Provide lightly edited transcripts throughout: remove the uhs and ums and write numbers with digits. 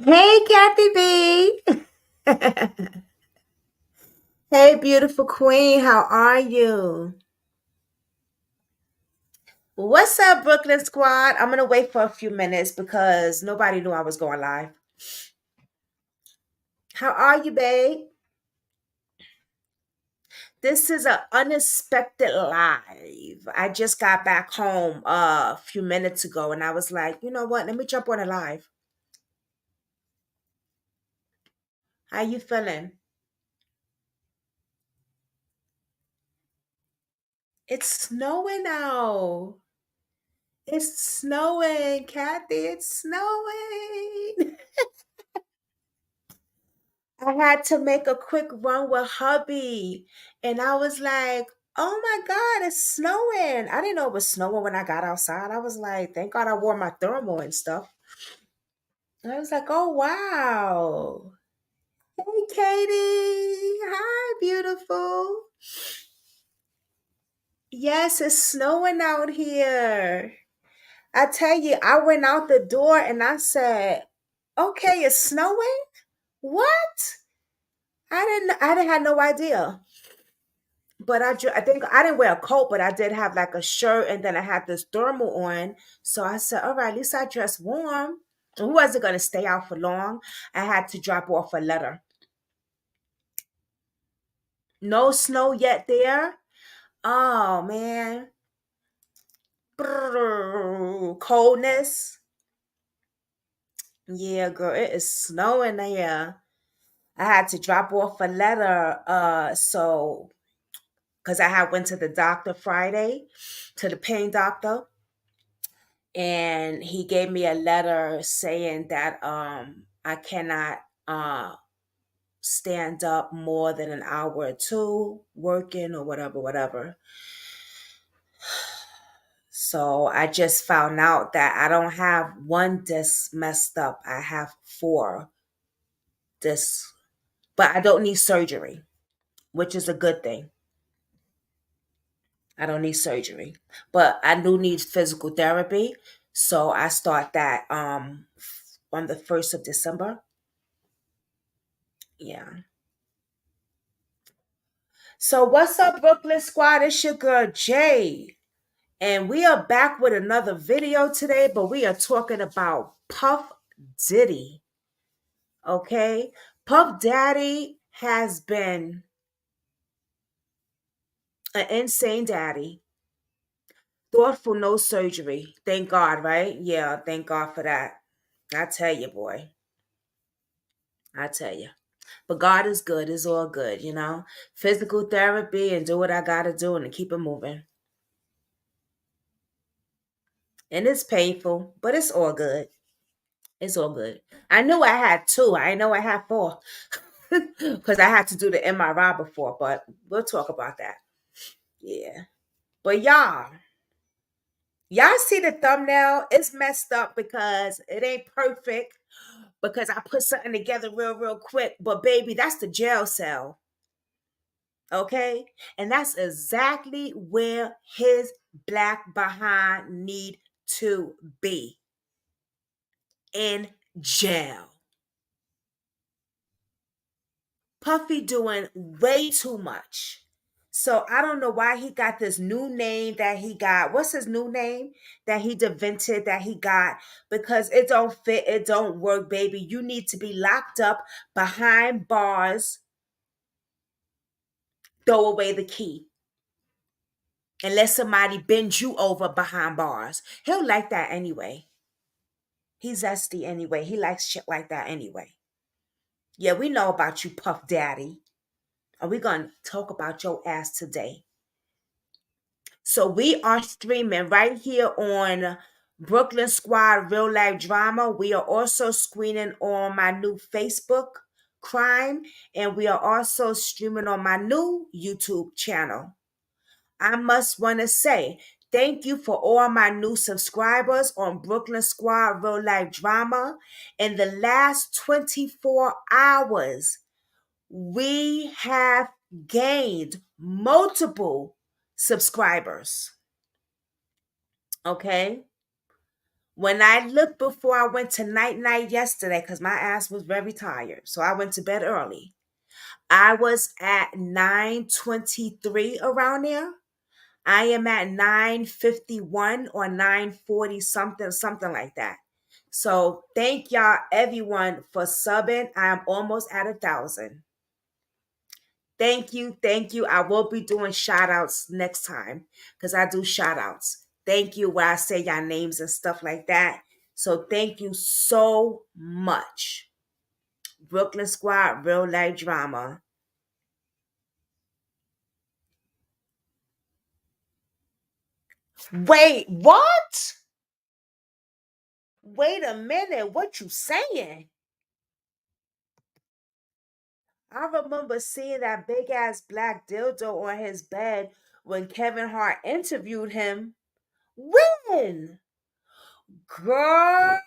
Hey, Kathy B. Hey, beautiful queen. How are you? What's up, Brooklyn Squad? I'm going to wait for a few minutes because nobody knew I was going live. How are you, babe? This is an unexpected live. I just got back home a few minutes ago and I was like, you know what? Let me jump on a live. How you feeling? It's snowing now. It's snowing, Kathy. It's snowing. I had to make a quick run with hubby. And I was like, oh my God, it's snowing. I didn't know it was snowing when I got outside. I was like, thank God I wore my thermal and stuff. And I was like, oh wow. Hey, Katie. Hi, beautiful. Yes, it's snowing out here. I tell you, I went out the door and I said, okay, it's snowing? What? I didn't have no idea. But I think I didn't wear a coat, but I did have like a shirt, and then I had this thermal on. So I said, "All right, at least I dressed warm." We wasn't gonna stay out for long. I had to drop off a letter. No snow yet there. Oh man, brrr, coldness. Yeah, girl, it is snowing there. I had to drop off a letter. So because I had went to the doctor Friday, to the pain doctor, and he gave me a letter saying that I cannot stand up more than an hour or two working or whatever. So I just found out that I don't have one disc messed up. I have four discs, but I don't need surgery, which is a good thing. I don't need surgery, but I do need physical therapy. So I start that on the 1st of December. Yeah. So what's up, Brooklyn Squad? It's your girl Jay. And we are back with another video today, but we are talking about Puff Diddy. Okay? Puff Daddy has been an insane daddy. Thoughtful, no surgery. Thank God, right? Yeah, thank God for that. I tell you, boy. I tell you. But God is good. It's all good, you know? Physical therapy and do what I gotta do and keep it moving. And it's painful, but it's all good. It's all good. I knew I had two. I know I had four because I had to do the MRI before, but we'll talk about that. Yeah. But y'all see the thumbnail? It's messed up because it ain't perfect because I put something together real quick. But baby, that's the jail cell. Okay? And that's exactly where his black behind need to be. In jail. Puffy doing way too much. So I don't know why he got this new name that he got. What's his new name that he invented that he got? Because it don't fit, it don't work, baby. You need to be locked up behind bars. Throw away the key. And let somebody bend you over behind bars. He'll like that anyway. He's zesty anyway. He likes shit like that anyway. Yeah, we know about you, Puff Daddy. Are we going to talk about your ass today? So we are streaming right here on Brooklyn Squad Real Life Drama. We are also screening on my new Facebook Crime, and we are also streaming on my new YouTube channel. I must want to say thank you for all my new subscribers on Brooklyn Squad Real Life Drama. In the last 24 hours, we have gained multiple subscribers. Okay. When I looked before I went to night yesterday, because my ass was very tired, so I went to bed early. I was at 9:23 around there. I am at 9:51 or 9:40 something, something like that. So thank y'all everyone for subbing. I am almost at 1,000. Thank you, thank you. I will be doing shout outs next time because I do shout outs. Thank you where I say y'all names and stuff like that. So thank you so much. Brooklyn Squad, real life drama. Wait, what? Wait a minute, what you saying? I remember seeing that big ass black dildo on his bed when Kevin Hart interviewed him. When? Girl.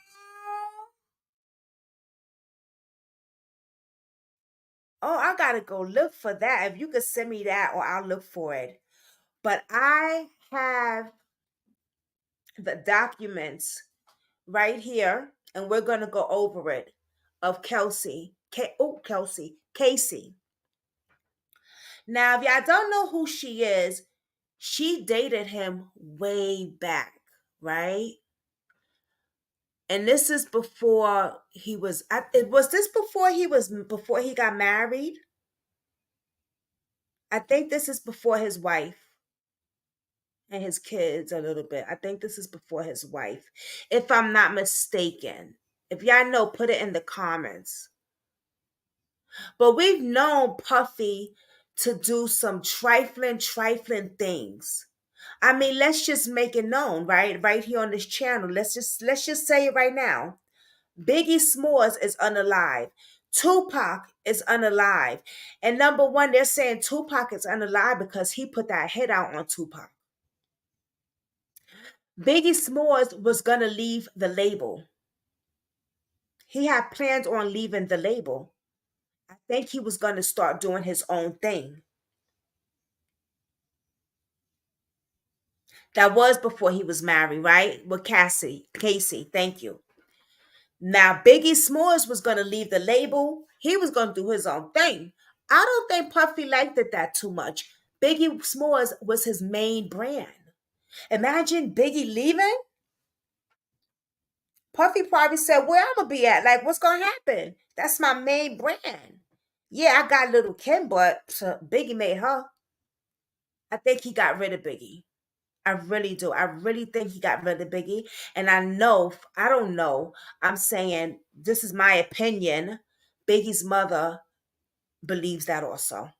Oh, I gotta go look for that. If you could send me that, or I'll look for it. But I have the documents right here, and we're gonna go over it of Casey. Now, if y'all don't know who she is, she dated him way back, right? And this is before he was. Was this before he got married? I think this is before his wife and his kids a little bit. I think this is before his wife, if I'm not mistaken. If y'all know, put it in the comments. But we've known Puffy to do some trifling things. I mean, let's just make it known, right? Right here on this channel. Let's just say it right now. Biggie Smalls is unalive. Tupac is unalive. And number one, they're saying Tupac is unalive because he put that hit out on Tupac. Biggie Smalls was gonna leave the label. He had plans on leaving the label. I think he was gonna start doing his own thing. That was before he was married, right? With Casey, thank you. Now, Biggie Smalls was going to leave the label. He was going to do his own thing. I don't think Puffy liked it that too much. Biggie Smalls was his main brand. Imagine Biggie leaving. Puffy probably said, "Where I'm going to be at? Like, what's going to happen? That's my main brand." Yeah, I got little Kim, but Biggie made her. I think he got rid of Biggie. I really do. I really think he got rid of Biggie. And I don't know. I'm saying this is my opinion. Biggie's mother believes that also.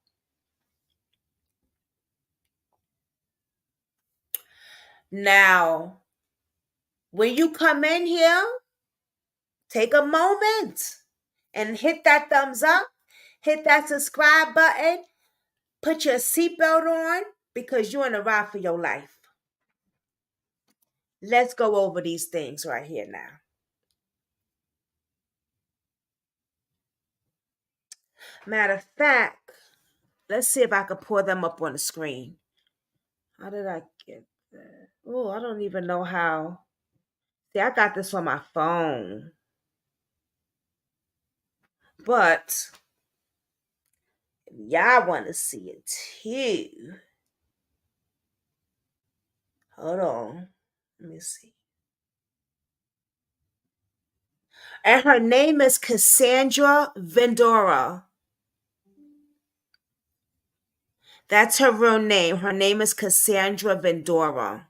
Now, when you come in here, take a moment and hit that thumbs up, hit that subscribe button, put your seatbelt on because you're in a ride for your life. Let's go over these things right here now. Matter of fact, let's see if I can pull them up on the screen. How did I get that? Oh, I don't even know how. See, I got this on my phone. But y'all want to see it too. Hold on. Let me see. And her name is Cassandra Vendora. That's her real name. Her name is Cassandra Vendora.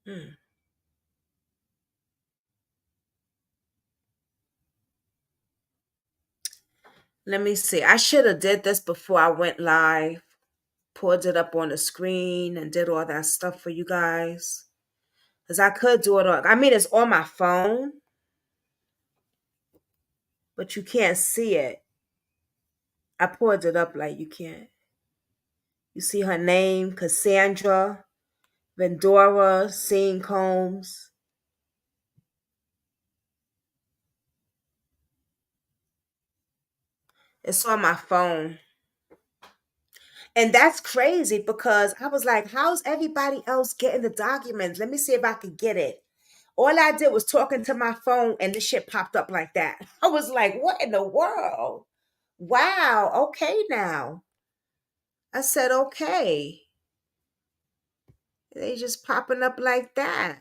Hmm. Let me see. I should have did this before I went live. Pulled it up on the screen and did all that stuff for you guys. Because I could do it on, I mean, it's on my phone, but you can't see it. I pulled it up like you can't. You see her name, Cassandra Vendora Singh Combs. It's on my phone. And that's crazy because I was like, how's everybody else getting the documents? Let me see if I could get it. All I did was talking to my phone and the shit popped up like that. I was like, what in the world? Wow, okay now. I said, okay. They just popping up like that.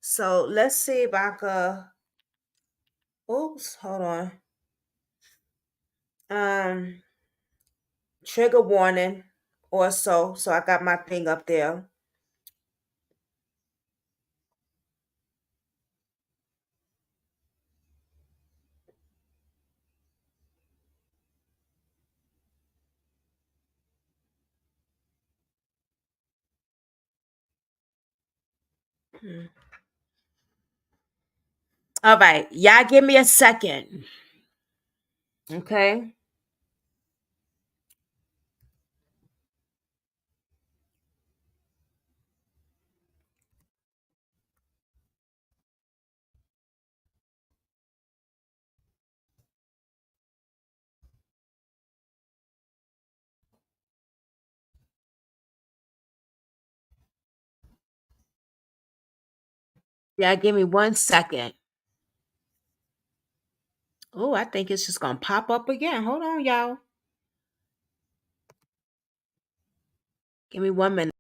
So let's see if I could. Oops, hold on. Um, Trigger warning or so. So I got my thing up there. Hmm. All right, y'all give me a second. Okay. Yeah, give me 1 second. Oh, I think it's just gonna pop up again. Hold on, y'all. Give me 1 minute.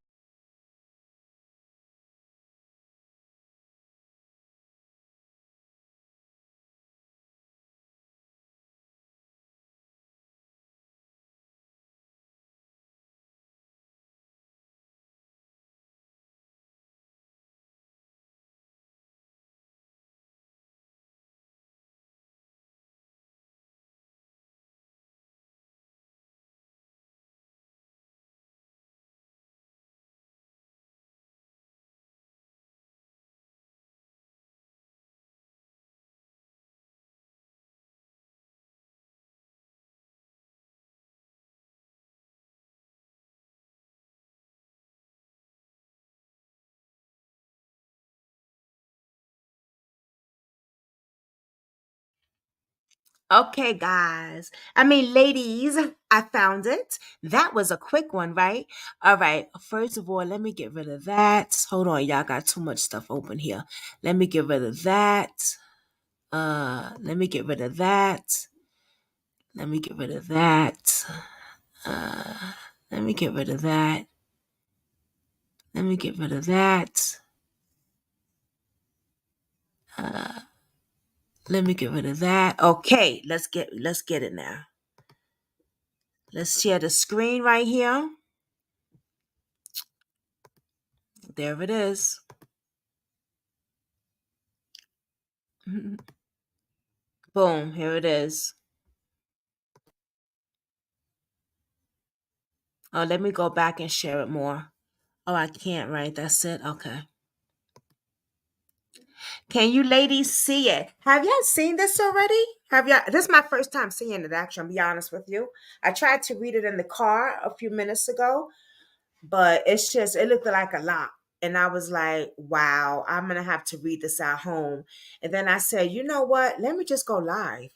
Okay, guys. I mean, ladies, I found it. That was a quick one, right? All right. First of all, let me get rid of that. Hold on, y'all got too much stuff open here. Let me get rid of that. Let me get rid of that. Let me get rid of that. Uh, Let me get rid of that. Let me get rid of that. Uh, Let me get rid of that. Okay, let's get it now. Let's share the screen right here. There it is. Boom, here it is. Oh, let me go back and share it more. Oh, I can't, right? That's it. Okay. Can you ladies see it? Have y'all seen this already? Have y'all? This is my first time seeing it, actually. I'll be honest with you. I tried to read it in the car a few minutes ago, but it looked like a lot. And I was like, wow, I'm going to have to read this at home. And then I said, you know what? Let me just go live.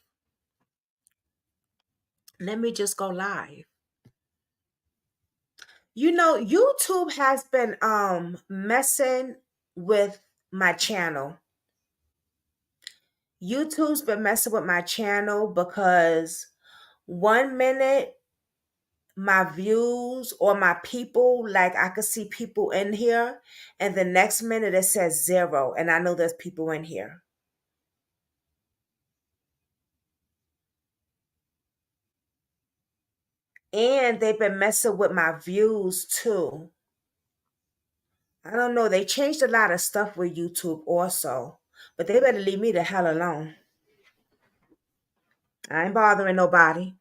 Let me just go live. You know, YouTube has been messing with my channel. YouTube's been messing with my channel because 1 minute my views or my people, like I could see people in here, and the next minute it says zero, and I know there's people in here. And they've been messing with my views too. I don't know. They changed a lot of stuff with YouTube also, but they better leave me the hell alone. I ain't bothering nobody.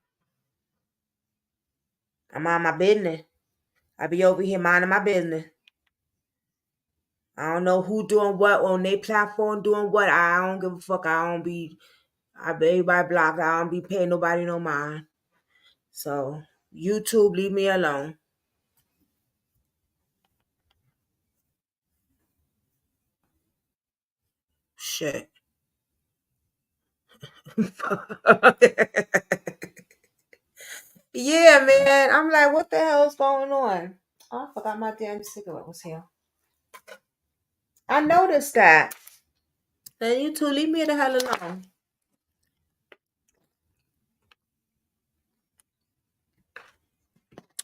I'm on my business. I be over here minding my business. I don't know who doing what on their platform, doing what. I don't give a fuck. I be everybody blocked. I don't be paying nobody no mind. So YouTube, leave me alone. Shit. Yeah, man. I'm like, what the hell is going on? Oh, I forgot my damn cigarette was here. I noticed that. Then you two leave me the hell alone.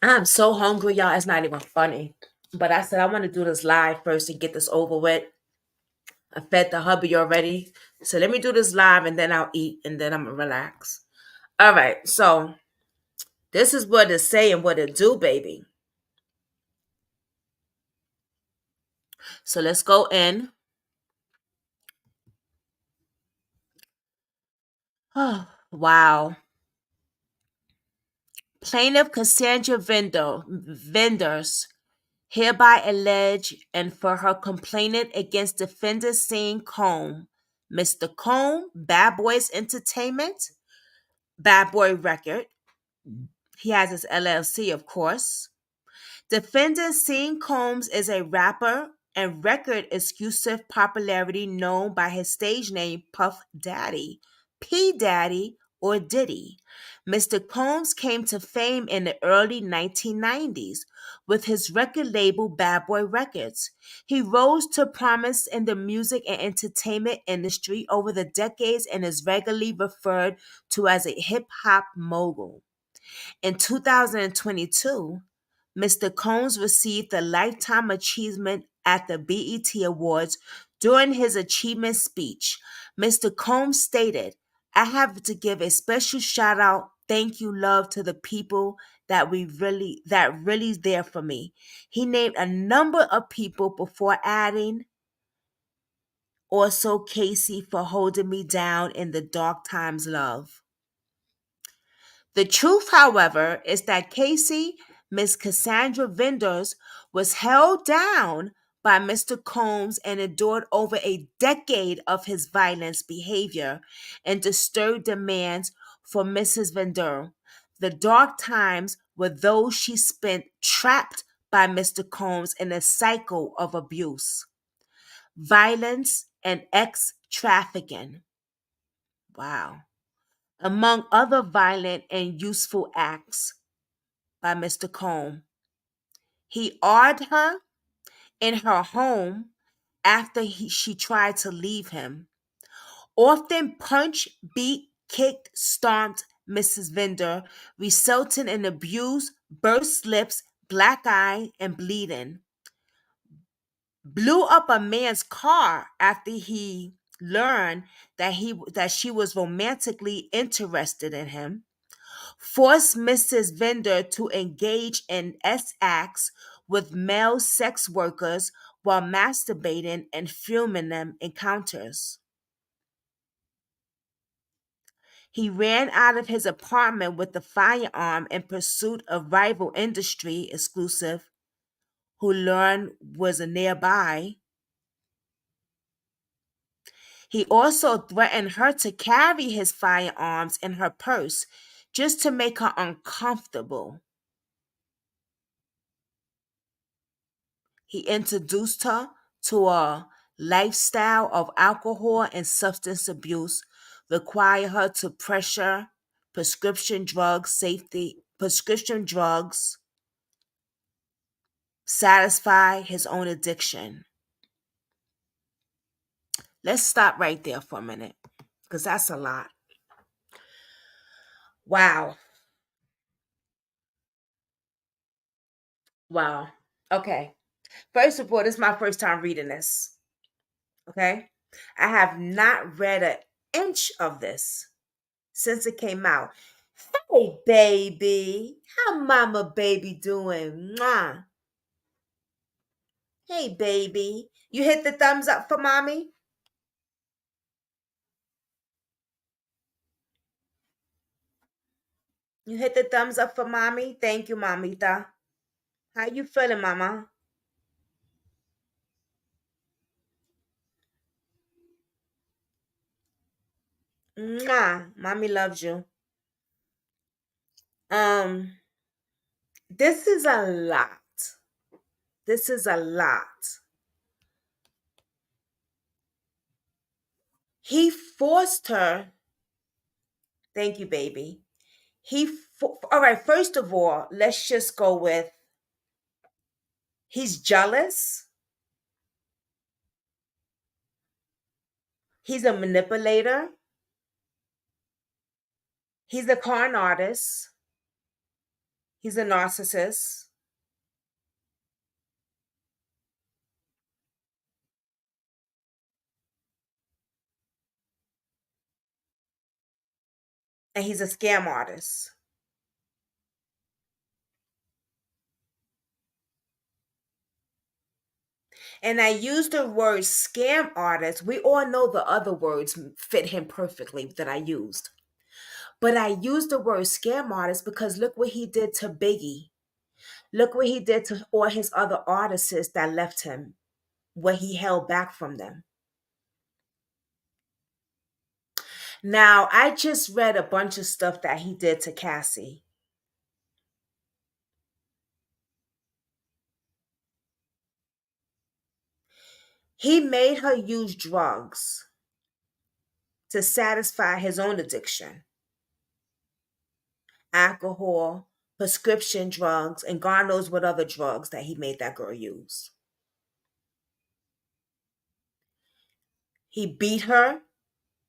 I'm so hungry, y'all. It's not even funny. But I said I want to do this live first and get this over with. I fed the hubby already. So let me do this live and then I'll eat and then I'm gonna relax. All right, so this is what it say and what it do, baby. So let's go in. Oh, wow. Plaintiff Cassandra vendors hereby allege and for her complainant against defendant Sean Combe, Mr. Combe, Bad Boys Entertainment, Bad Boy Record. He has his LLC, of course. Defendant Sean Combs is a rapper and record exclusive popularity known by his stage name Puff Daddy, P Daddy, or Diddy. Mr. Combs came to fame in the early 1990s with his record label Bad Boy Records. He rose to prominence in the music and entertainment industry over the decades and is regularly referred to as a hip hop mogul. In 2022, Mr. Combs received the Lifetime Achievement at the BET Awards. During his achievement speech, Mr. Combs stated, I have to give a special shout out, thank you, love to the people that really there for me. He named a number of people before adding, also Casey for holding me down in the dark times, love. The truth, however, is that Casey, Miss Cassandra Vendors, was held down by Mr. Combs and endured over a decade of his violence behavior and disturbed demands for Mrs. Vendor. The dark times were those she spent trapped by Mr. Combs in a cycle of abuse, violence, and ex trafficking. Wow. Among other violent and useful acts by Mr. Combe. He awed her in her home after she tried to leave him, often punched, beat, kicked, stomped Mrs. Vendor, resulting in abuse, burst lips, black eye, and bleeding. Blew up a man's car after he learned that she was romantically interested in him, forced Mrs. Vendor to engage in acts with male sex workers while masturbating and filming them encounters. He ran out of his apartment with a firearm in pursuit of rival industry exclusive, who learned was nearby. He also threatened her to carry his firearms in her purse just to make her uncomfortable. He introduced her to a lifestyle of alcohol and substance abuse, required her to pressure prescription drugs, satisfy his own addiction. Let's stop right there for a minute, because that's a lot. Wow. Wow. Okay. First of all, this is my first time reading this. Okay. I have not read an inch of this since it came out. Hey, baby. How mama baby doing? Mwah. Hey, baby. You hit the thumbs up for mommy? You hit the thumbs up for mommy? Thank you, mamita. How you feeling, mama? Mwah. Mommy loves you. Um, this is a lot. This is a lot. He forced her. Thank you, baby. All right, first of all, let's just go with he's jealous. He's a manipulator. He's a con artist. He's a narcissist. And he's a scam artist. And I use the word scam artist. We all know the other words fit him perfectly that I used. But I used the word scam artist because look what he did to Biggie. Look what he did to all his other artists that left him, what he held back from them. Now, I just read a bunch of stuff that he did to Cassie. He made her use drugs to satisfy his own addiction, alcohol, prescription drugs, and God knows what other drugs that he made that girl use. He beat her,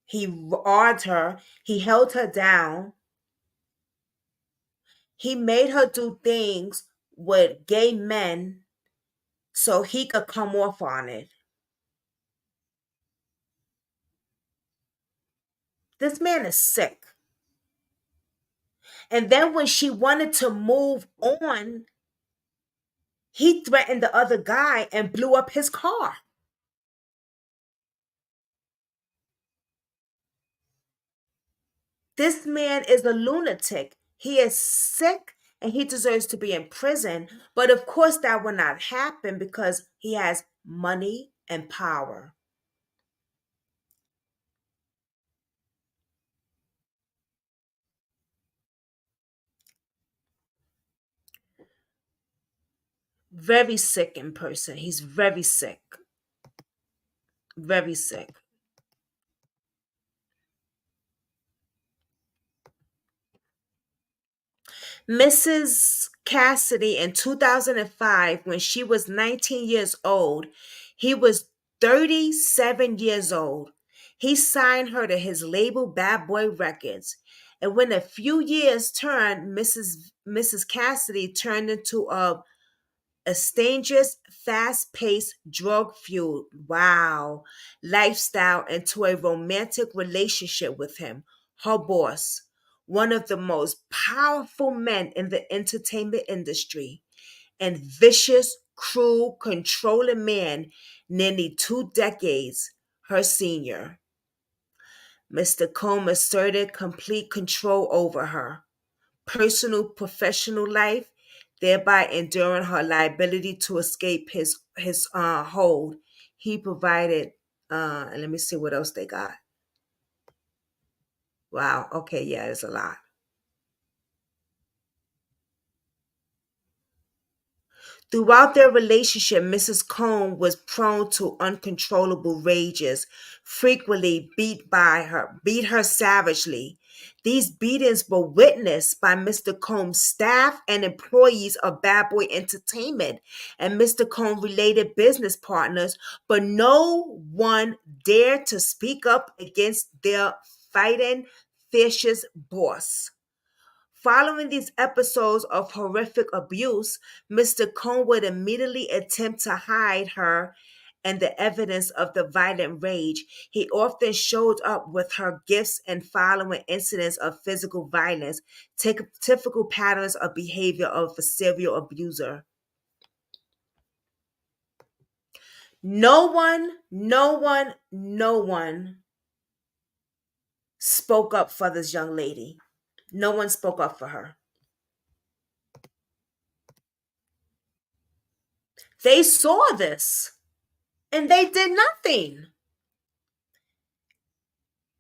he awed her, he held her down, he made her do things with gay men so he could come off on it. This man is sick. And then when she wanted to move on, he threatened the other guy and blew up his car. This man is a lunatic. He is sick and he deserves to be in prison. But of course, that will not happen because he has money and power. Very sick in person. He's very sick. Very sick. Mrs. Cassidy in 2005, when she was 19 years old, he was 37 years old. He signed her to his label Bad Boy Records. And when a few years turned, Mrs. Cassidy turned into a dangerous, fast-paced, drug-fueled, wow, lifestyle into a romantic relationship with him, her boss, one of the most powerful men in the entertainment industry, and vicious, cruel, controlling man nearly 2 decades her senior. Mr. Combe asserted complete control over her personal professional life, thereby enduring her liability to escape his hold. He provided and let me see what else they got. Wow, okay, yeah, there's a lot. Throughout their relationship, Mrs. Cone was prone to uncontrollable rages, frequently beat her savagely. These beatings were witnessed by Mr. Combs' staff and employees of Bad Boy Entertainment and Mr. Combs' related business partners, but no one dared to speak up against their fighting, vicious boss. Following these episodes of horrific abuse, Mr. Cohn would immediately attempt to hide her and the evidence of the violent rage. He often showed up with her gifts and following incidents of physical violence, typical patterns of behavior of a serial abuser. No one spoke up for this young lady. No one spoke up for her. They saw this and they did nothing.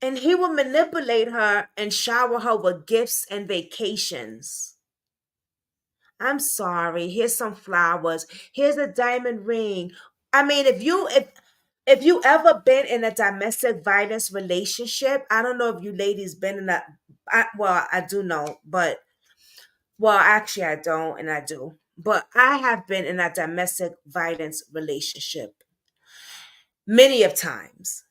And he would manipulate her and shower her with gifts and vacations. I'm sorry. Here's some flowers. Here's a diamond ring. I mean, if If you ever been in a domestic violence relationship, I don't know if you ladies been in a, well, I do know, but well, actually, I don't, and I do. But I have been in a domestic violence relationship many of times.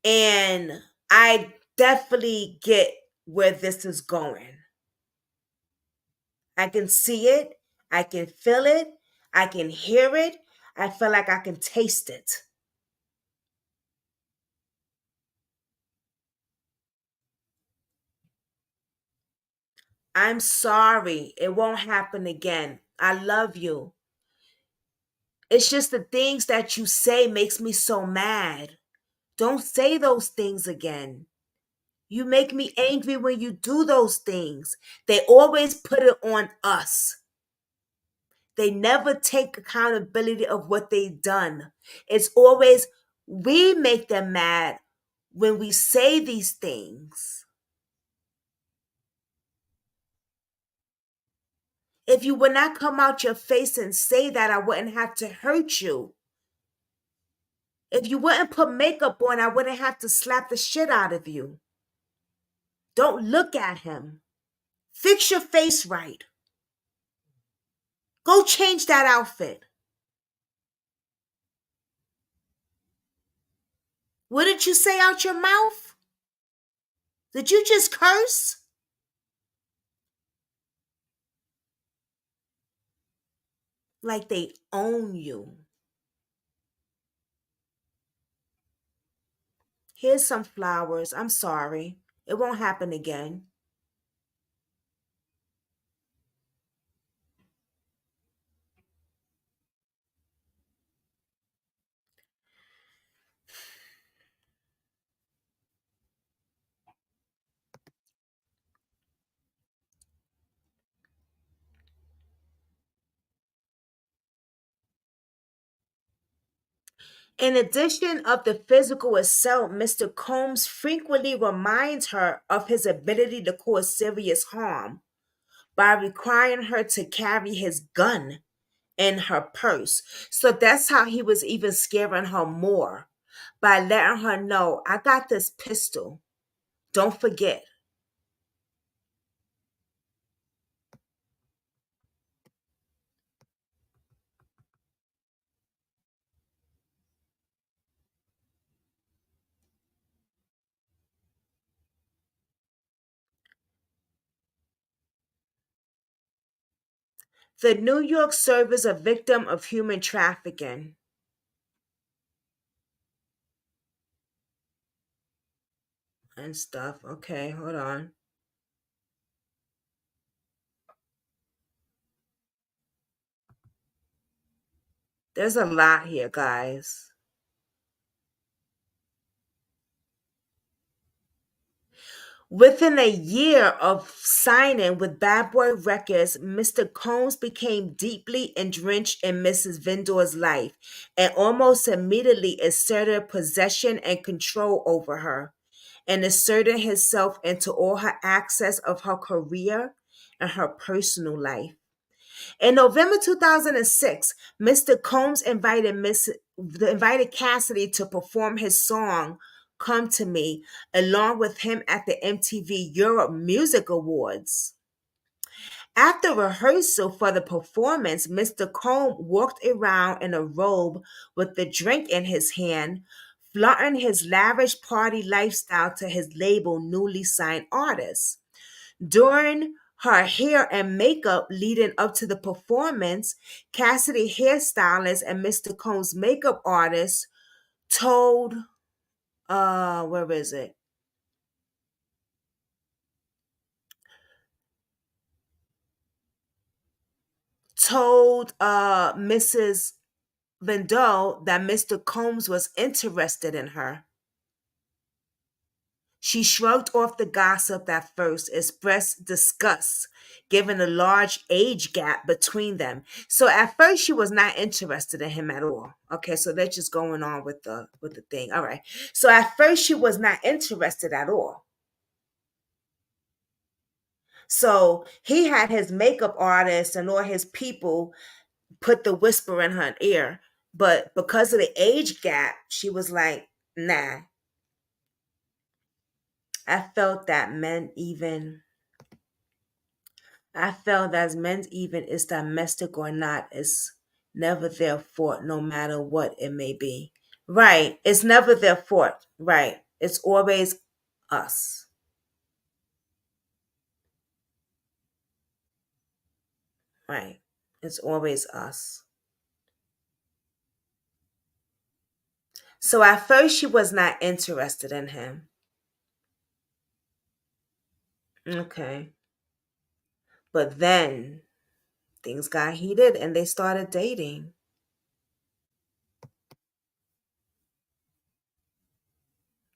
And I definitely get where this is going. I can see it, I can feel it, I can hear it, I feel like I can taste it. I'm sorry. It won't happen again. I love you. It's just the things that you say makes me so mad. Don't say those things again. You make me angry when you do those things. They always put it on us. They never take accountability of what they've done. It's always we make them mad when we say these things. If you would not come out your face and say that, I wouldn't have to hurt you. If you wouldn't put makeup on, I wouldn't have to slap the shit out of you. Don't look at him. Fix your face right. Go change that outfit. What did you say out your mouth? Did you just curse? Like they own you. Here's some flowers. I'm sorry. It won't happen again. In addition of the physical assault, Mr. Combs frequently reminds her of his ability to cause serious harm by requiring her to carry his gun in her purse. So that's how he was even scaring her more, by letting her know, I got this pistol. Don't forget. The New York serves a victim of human trafficking and stuff. Okay, hold on. There's a lot here, guys. Within a year of signing with Bad Boy Records, Mr. Combs became deeply entrenched in Mrs. Vendor's life and almost immediately asserted possession and control over her, and asserted himself into all her access of her career and her personal life. In November 2006, Mr. Combs invited Cassidy to perform his song Come to Me along with him at the MTV Europe Music Awards. After rehearsal for the performance, Mr. Combs walked around in a robe with the drink in his hand, flaunting his lavish party lifestyle to his label newly signed artists. During her hair and makeup leading up to the performance, Cassidy hairstylist and Mr. Combs makeup artist told where is it? Told Mrs. Vendel that Mr. Combs was interested in her. She shrugged off the gossip at first, expressed disgust, given the large age gap between them. So at first she was not interested in him at all. Okay, so they're just going on with the thing. All right. So at first she was not interested at all. So he had his makeup artist and all his people put the whisper in her ear. But because of the age gap, she was like, nah. I felt that men even I felt as men's even is domestic or not, is never their fault, no matter what it may be. Right. It's never their fault. Right. It's always us. Right. It's always us. So at first she was not interested in him. Okay. But then things got heated and they started dating.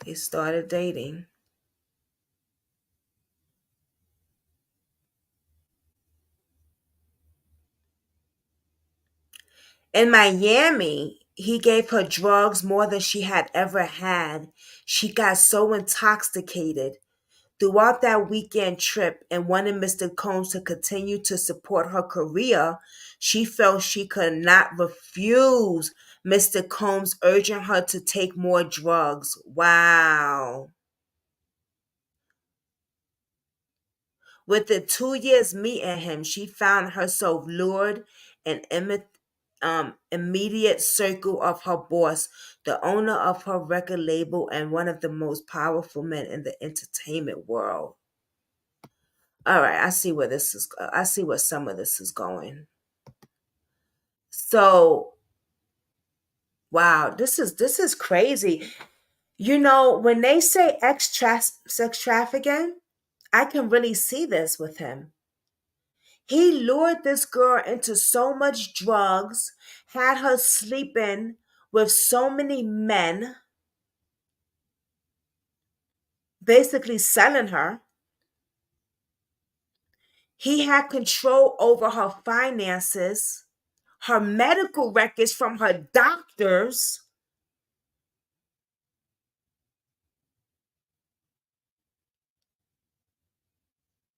They started dating. In Miami, he gave her drugs more than she had ever had. She got so intoxicated throughout that weekend trip and wanted Mr. Combs to continue to support her career. She felt she could not refuse Mr. Combs urging her to take more drugs. Wow. Within 2 years meeting him, she found herself lured and immediate circle of her boss, the owner of her record label and one of the most powerful men in the entertainment world. All right, I see where this is. I see where some of this is going. So, wow, this is crazy. You know, when they say sex trafficking, I can really see this with him. He lured this girl into so much drugs, had her sleeping with so many men, basically selling her. He had control over her finances, her medical records from her doctors.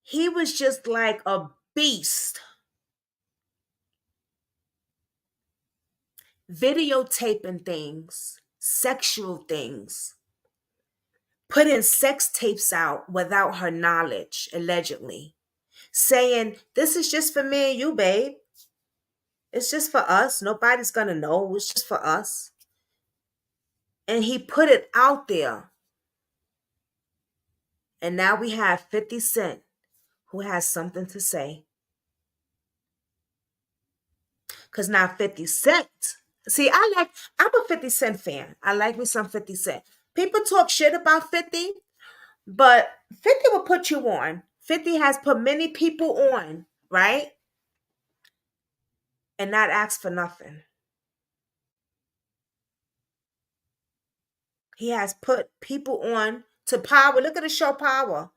He was just like a beast, videotaping things, sexual things, putting sex tapes out without her knowledge, allegedly, saying, "This is just for me and you, babe. It's just for us. Nobody's gonna know. It's just for us." And he put it out there. And now we have 50 Cent who has something to say. Because now 50 Cent, see, I'm a 50 Cent fan. I like me some 50 Cent. People talk shit about 50, but 50 will put you on. 50 has put many people on, right? And not ask for nothing. He has put people on to Power. Look at the show Power.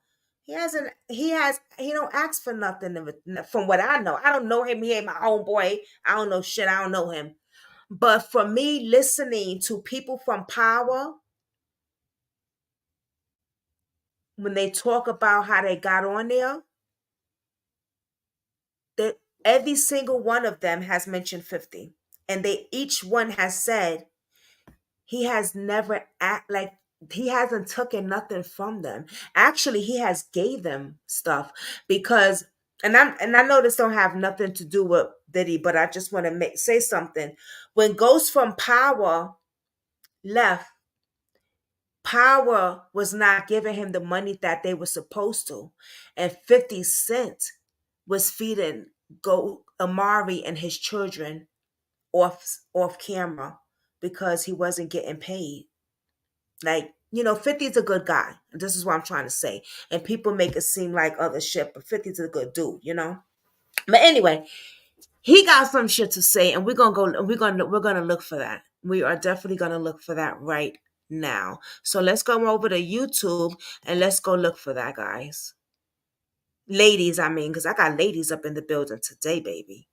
He don't ask for nothing from what I know. I don't know him. He ain't my homeboy. I don't know shit. I don't know him. But for me, listening to people from Power, when they talk about how they got on there, that every single one of them has mentioned 50. And they each one has said he has never act like he hasn't taken nothing from them. Actually, he has gave them stuff because I know this don't have nothing to do with Diddy, but I just want to say something. When Ghost from Power left, Power was not giving him the money that they were supposed to, and 50 Cent was feeding Go Amari and his children off camera because he wasn't getting paid. Like, 50 is a good guy. This is what I'm trying to say. And people make it seem like other shit, but 50 is a good dude. But anyway, he got some shit to say, and we're gonna look for that. We are definitely gonna look for that right now. So let's go over to YouTube and let's go look for that, guys. Ladies, I mean, because I got ladies up in the building today, baby.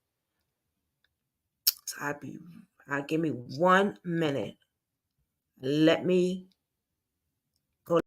So give me 1 minute. Let me go.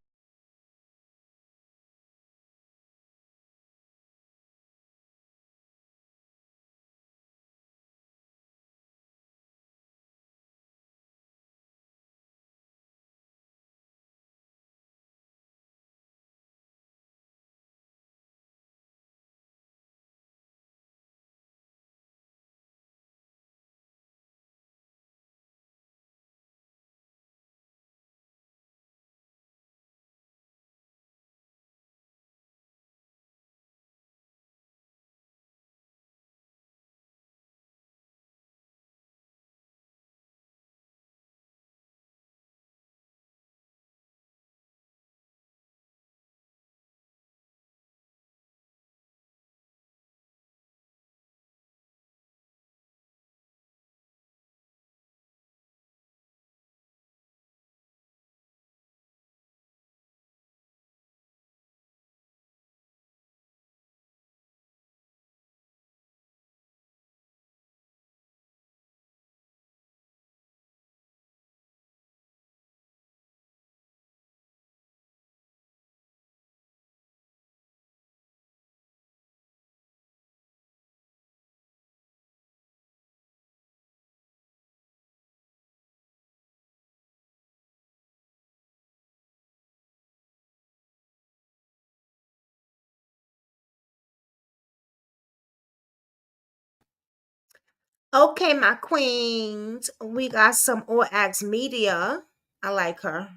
Okay, my queens. We got some All Acts Media. I like her.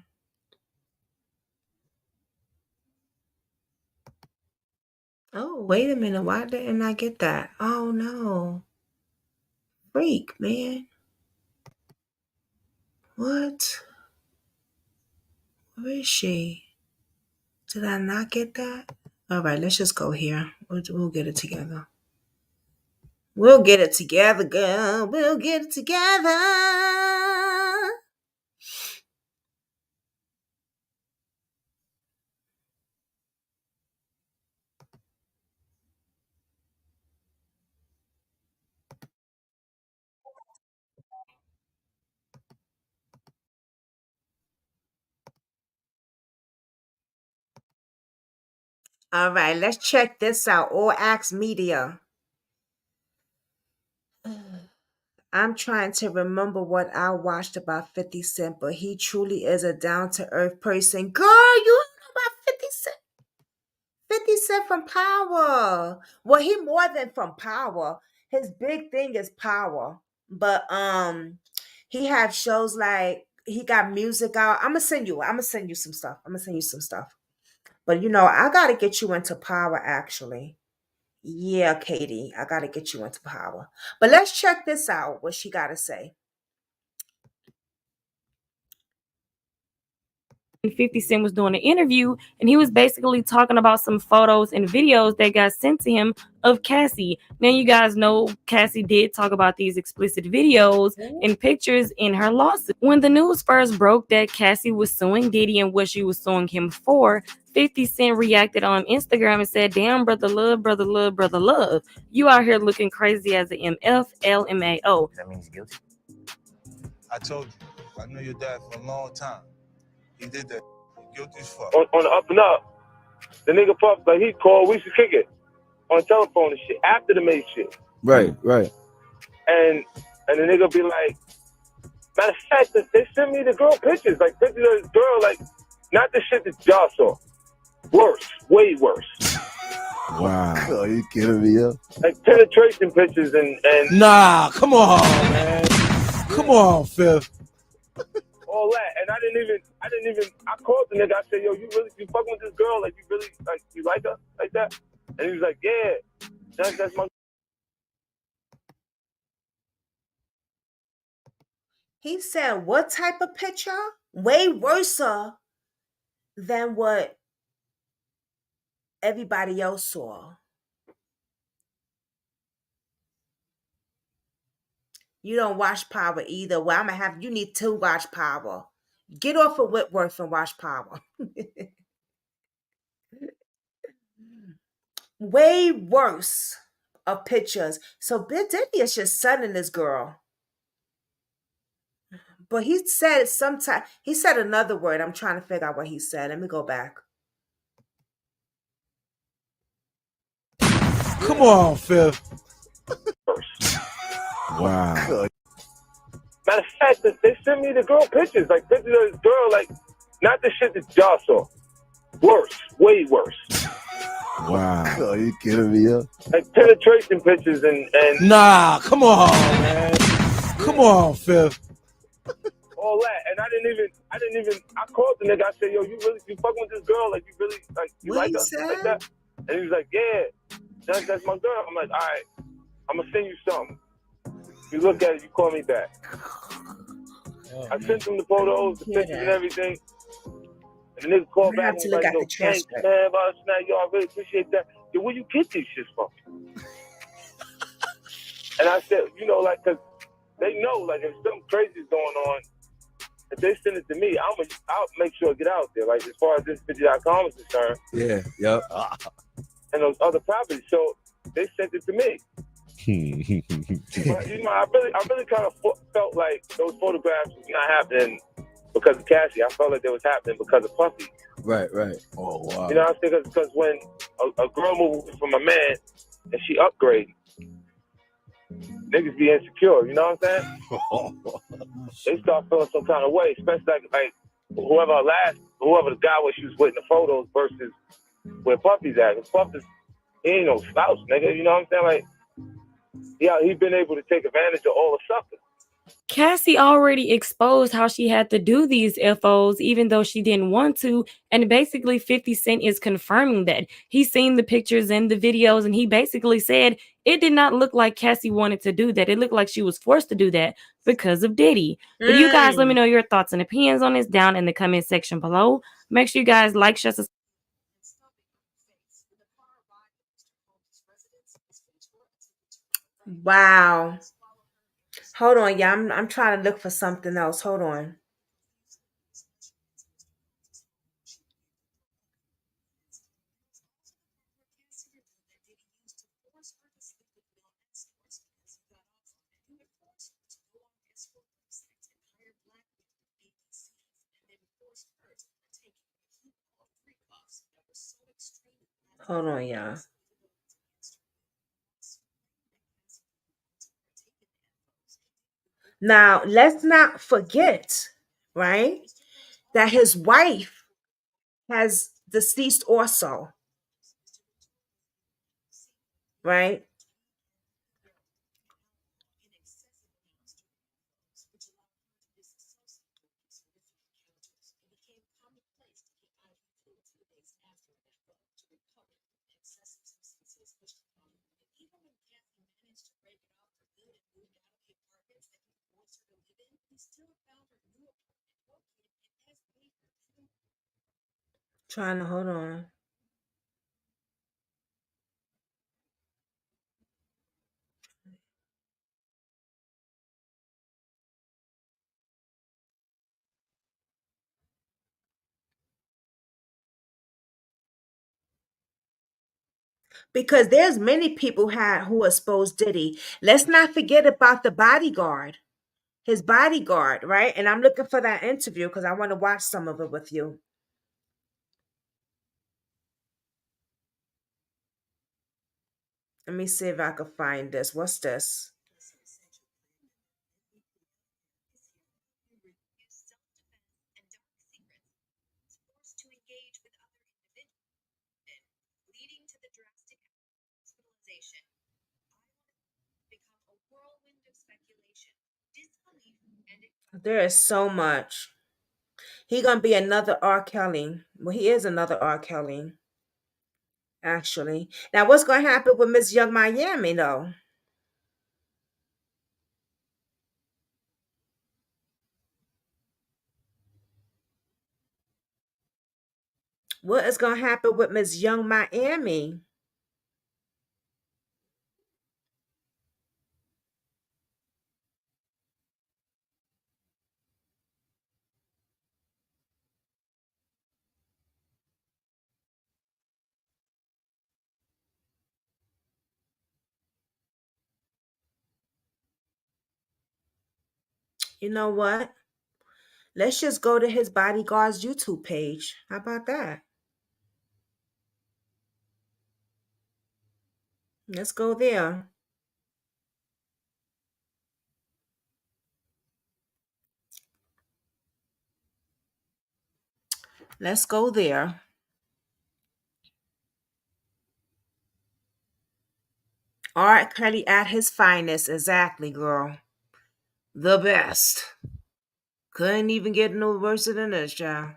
Oh, wait a minute. Why didn't I get that? Oh no. Freak, man. What? Where is she? Did I not get that? All right, let's just go here. We'll get it together. We'll get it together, girl. We'll get it together. All right, let's check this out. All Acts Media. I'm trying to remember what I watched about 50 Cent, but he truly is a down to earth person. Girl, you know about 50 Cent? 50 Cent from Power. Well, he more than from Power. His big thing is Power. But he have shows like he got music out. I'm gonna send you some stuff. I'm gonna send you some stuff. But I gotta get you into Power actually. Yeah, Katie, I gotta get you into Power. But let's check this out, what she gotta say. 50 Cent was doing an interview, and he was basically talking about some photos and videos that got sent to him of Cassie. Now, you guys know Cassie did talk about these explicit videos and pictures in her lawsuit. When the news first broke that Cassie was suing Diddy and what she was suing him for, 50 Cent reacted on Instagram and said, "Damn, brother love, brother love, brother love. You out here looking crazy as an MF, LMAO." That means guilty. I told you, I knew your dad for a long time. He did that. He guilty as fuck. On the up and up, the nigga Puff, like he called, we should kick it on the telephone and shit after the made shit. Right. And the nigga be like, matter of fact, they sent me the girl pictures, like pictures of this girl, like not the shit that y'all saw. Worse, way worse. Wow. Are you kidding me, yo? Like penetration pictures and Nah, come on, man. Come on, Fifth. all that. And I didn't even I called the nigga, I said, yo, you fucking with this girl, like you really like you like her like that? And he was like, yeah, that's my. He said, what type of picture? Way worse than what everybody else saw. You don't watch Power either. Well, I'm gonna have you need to watch Power. Get off of Whitworth and watch Power. Way worse of pictures. So Big Diddy is just sending this girl. But he said he said another word. I'm trying to figure out what he said. Let me go back. Come on, Fifth. Wow. Matter of fact, they sent me the girl pictures, like pictures of this girl, like not the shit that y'all saw. Worse, way worse. Wow. Are you kidding me, yo? Like penetration pictures and Nah, come on, man. Come on, Fifth. all that. And I didn't even I called the nigga, I said, yo, you fucking with this girl, like you really like you What like he her said? like that? And he was like, yeah, that's my girl. I'm like, all right, I'm gonna send you something. You look at it, you call me back. I sent him the photos, the pictures and everything. And the nigga called back and was like, yo, thanks, man, yo, I really appreciate that. Yo, where you get these shits from? And I said, like, because they know, like, if something crazy is going on, if they send it to me, I'll make sure it get out there. Like, as far as this 50.com is concerned. Yeah, yep. And those other properties. So they sent it to me. But, I really kind of felt like those photographs was not happening because of Cassie. I felt like they was happening because of Puffy. Right. Oh, wow. You know what I'm saying? Because when a girl moves from a man and she upgrades, niggas be insecure. You know what I'm saying? They start feeling some kind of way, especially like whoever the guy was she was with in the photos versus where Puffy's at. Puffy's, he ain't no spouse, nigga. You know what I'm saying? Like, yeah, he's been able to take advantage of all the suckers. Cassie already exposed how she had to do these FOs even though she didn't want to. And basically 50 Cent is confirming that. He's seen the pictures and the videos and he basically said it did not look like Cassie wanted to do that. It looked like she was forced to do that because of Diddy. But you guys let me know your thoughts and opinions on this down in the comment section below. Make sure you guys like, share, subscribe. Wow. Hold on, y'all. I'm trying to look for something else. Hold on. Hold on, y'all. Now, let's not forget, right, that his wife has deceased also, right? Trying to hold on. Because there's many people who exposed Diddy. Let's not forget about the bodyguard, his bodyguard, right? And I'm looking for that interview because I want to watch some of it with you. Let me see if I can find this. What's this? There is so much. He gonna be another R. Kelly. Well, he is another R. Kelly, actually. Now, what's gonna happen with Miss Young Miami, though? What is gonna happen with Miss Young Miami? You know what? Let's just go to his bodyguard's YouTube page. How about that? Let's go there. Let's go there. R. Kelly at his finest. Exactly, girl. The best. Couldn't even get no worse than this, child.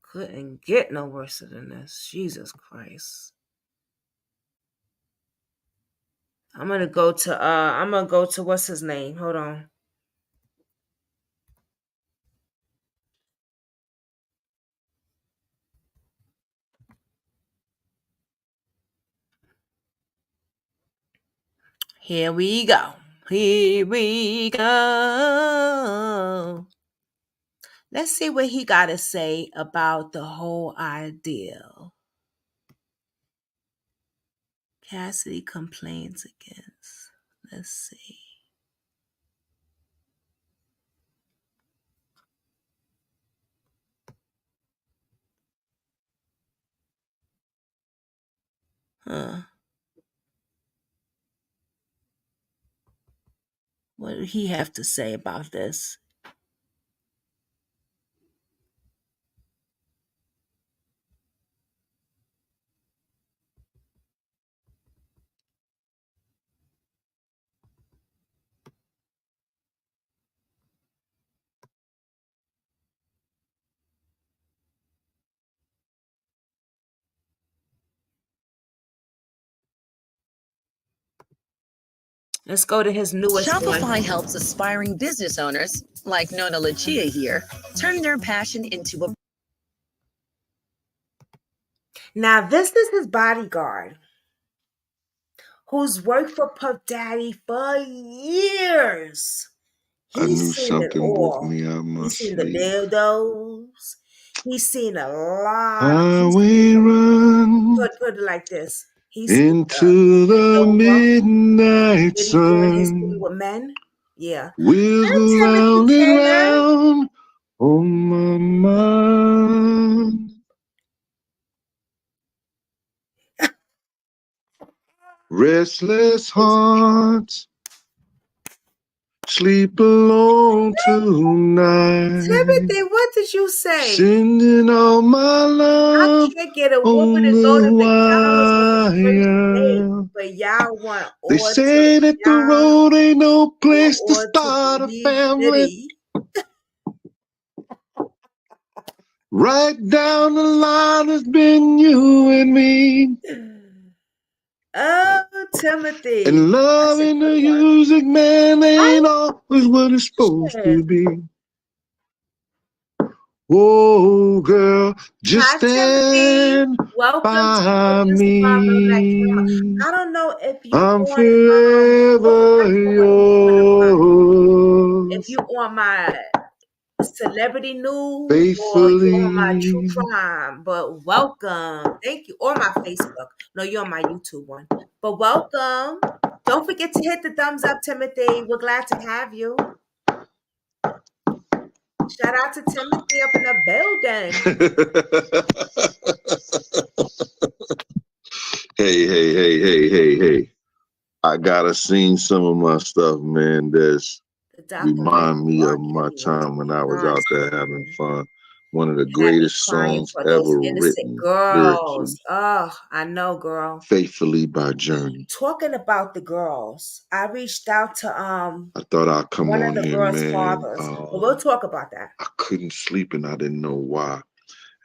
Couldn't get no worse than this. Jesus Christ. I'm gonna go to what's his name? Hold on. Here we go. Here we go. Let's see what he got to say about the whole idea. Cassidy complains against. Let's see. Huh. What did he have to say about this? Let's go to his newest Shopify one. helps aspiring business owners, like Nona Lucia here, turn their passion into a... Now, this is his bodyguard, who's worked for Puff Daddy for years. I knew He's seen it something woke all. me out of my He's seen the sleep. dildos. He's seen a lot. Highway run Put it like this. He's seen into the Nova. midnight Did he doing his thing sun. with men? Yeah. Wheels And go Timothy round and Taylor. round on my mind. Restless hearts sleep alone tonight. Timothy, what did you say? Sending all my I love can't get a woman on to go to the McDonald's on the first date, wire. but y'all want They or to say that the y'all road ain't no place to or to start a believe family. Diddy. Right down the line has been you and me. Oh, Timothy. And love That's a in good the one. music, man, ain't always what it's supposed Shit. to be. Oh, girl, just Hi, Timothy. stand Welcome to by Put This Smile on That Camera. me. I don't know if you I'm on what forever platform are you on if yours, you on my celebrity news or you on my true faithfully. crime, but welcome. Thank you. Or my Facebook. No, you're on my YouTube one. But welcome. Don't forget to hit the thumbs up, Timothy. We're glad to have you. Shout out to Timothy up in the building. Hey. I gotta sing some of my stuff, man. That's The Dr. remind me of R. my Kelly was time when I was out there having nonsense. fun. One of the Had me greatest crying songs for those ever innocent written lyrically, girls. Oh, I know, girl. Faithfully by Journey. Talking about the girls, I reached out to I thought I'd come one of on the here, girls' man. fathers, but we'll talk about that. I couldn't sleep and I didn't know why.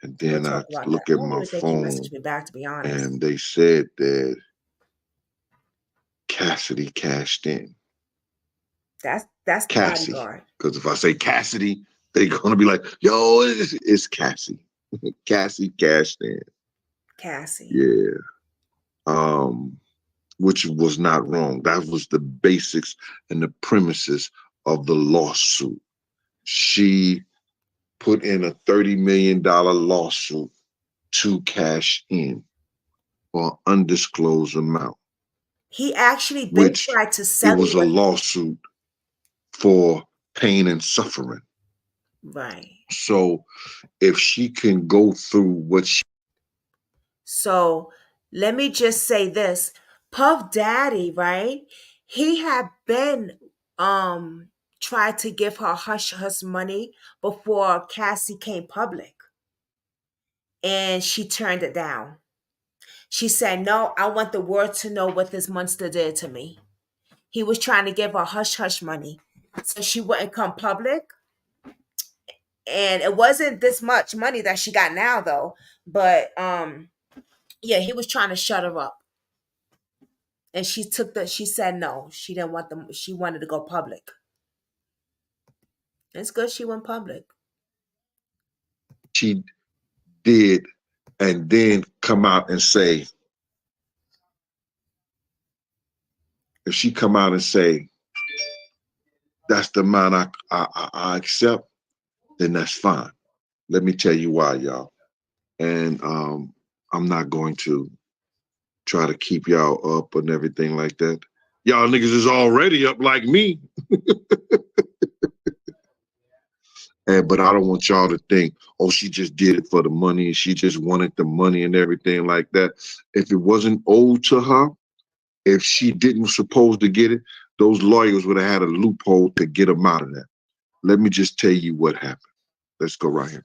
And We'll then I talk about that. look I at don't my even think he phone messaged me back, to be honest. and they said that Cassidy cashed in. That's the Cassie. bodyguard. Because if I say Cassidy, they're gonna be like, yo, it's Cassie. Cassie cashed in. Cassie. Yeah. Which was not wrong. That was the basics and the premises of the lawsuit. She put in a $30 million lawsuit to cash in for an undisclosed amount. He actually been Which tried to it sell was a lawsuit for pain and suffering. Right. So if she can go through what she... So let me just say this. Puff Daddy, right? He had been tried to give her hush hush money before Cassie came public. And she turned it down. She said, no, I want the world to know what this monster did to me. He was trying to give her hush hush money so she wouldn't come public. And it wasn't this much money that she got now though. But yeah, he was trying to shut her up. And she said no. She didn't want them, she wanted to go public. It's good she went public. She did, and then come out and say, if she come out and say, that's the amount I accept, then that's fine. Let me tell you why, y'all. And I'm not going to try to keep y'all up and everything like that. Y'all niggas is already up like me. But I don't want y'all to think, oh, she just did it for the money. She just wanted the money and everything like that. If it wasn't owed to her, if she didn't supposed to get it, those lawyers would have had a loophole to get them out of that. Let me just tell you what happened. Let's go right here.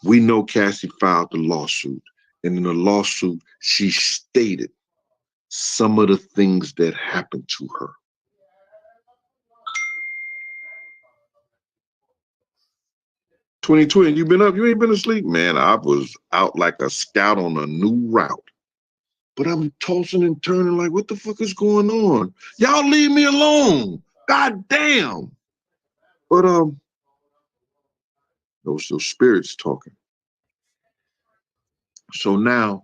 We know Cassie filed the lawsuit. And in the lawsuit, she stated some of the things that happened to her. Twin, you been up? You ain't been asleep? Man, I was out like a scout on a new route. But I'm tossing and turning like, what the fuck is going on? Y'all leave me alone. God damn. But those spirits talking. So now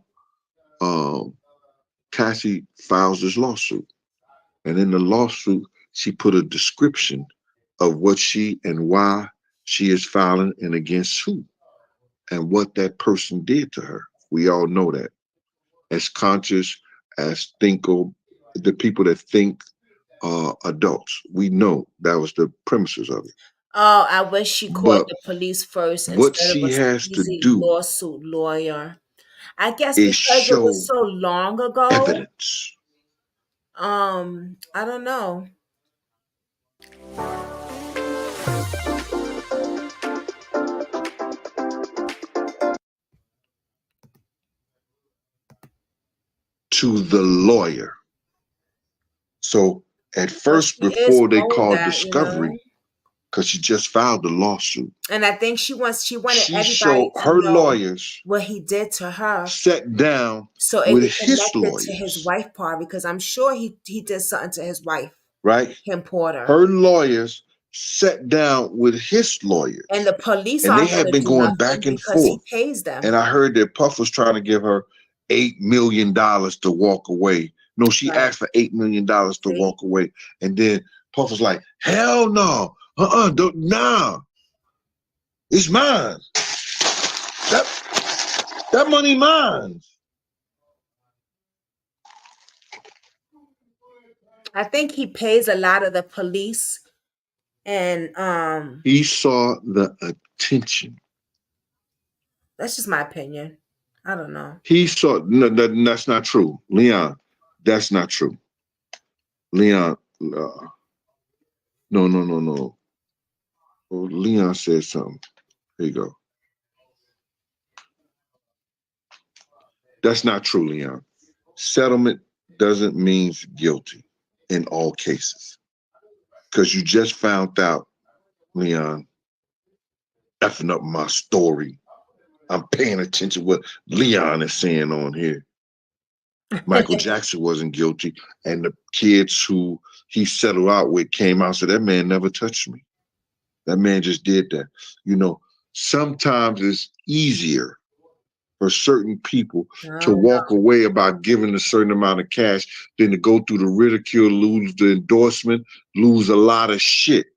Cassie files this lawsuit. And in the lawsuit, she put a description of what she and why she is filing and against who and what that person did to her. We all know that. As conscious, as the people that think adults, we know that was the premises of it. Oh, I wish she called But the police first what instead of she a has to easy do lawsuit lawyer. I guess is because it was show so long ago. evidence. I don't know. To the lawyer. So at Well, first, she is before they owed called that, you know. discovery, because she just filed the lawsuit, And I think she wanted she everybody showed to her know lawyers what he did to her, sat down so it with could his connect it to his lawyers, wife part, because I'm sure he did something to his wife, right? Kim Porter. Her lawyers sat down with his And lawyers, the police and they aren't had gonna been do going nothing back and because he forth. pays them. And I heard that Puff was trying to give her $8 million to walk away. No, she Right. asked for $8 million to See? walk away. And then Puff was like, hell no. Nah. It's mine. That money mine. I think he pays a lot of the police, and He saw the attention. that's just my opinion. I don't know. He saw, no, that's not true. Leon, that's not true. Leon, no. Well, Leon said something. Here you go. That's not true, Leon. Settlement doesn't mean guilty in all cases. Because you just found out, Leon, effing up my story. I'm paying attention to what Leon is saying on here. Michael Jackson wasn't guilty, and the kids who he settled out with came out and said, that man never touched me. That man just did that. You know, sometimes it's easier for certain people to walk away about giving a certain amount of cash than to go through the ridicule, lose the endorsement, lose a lot of shit,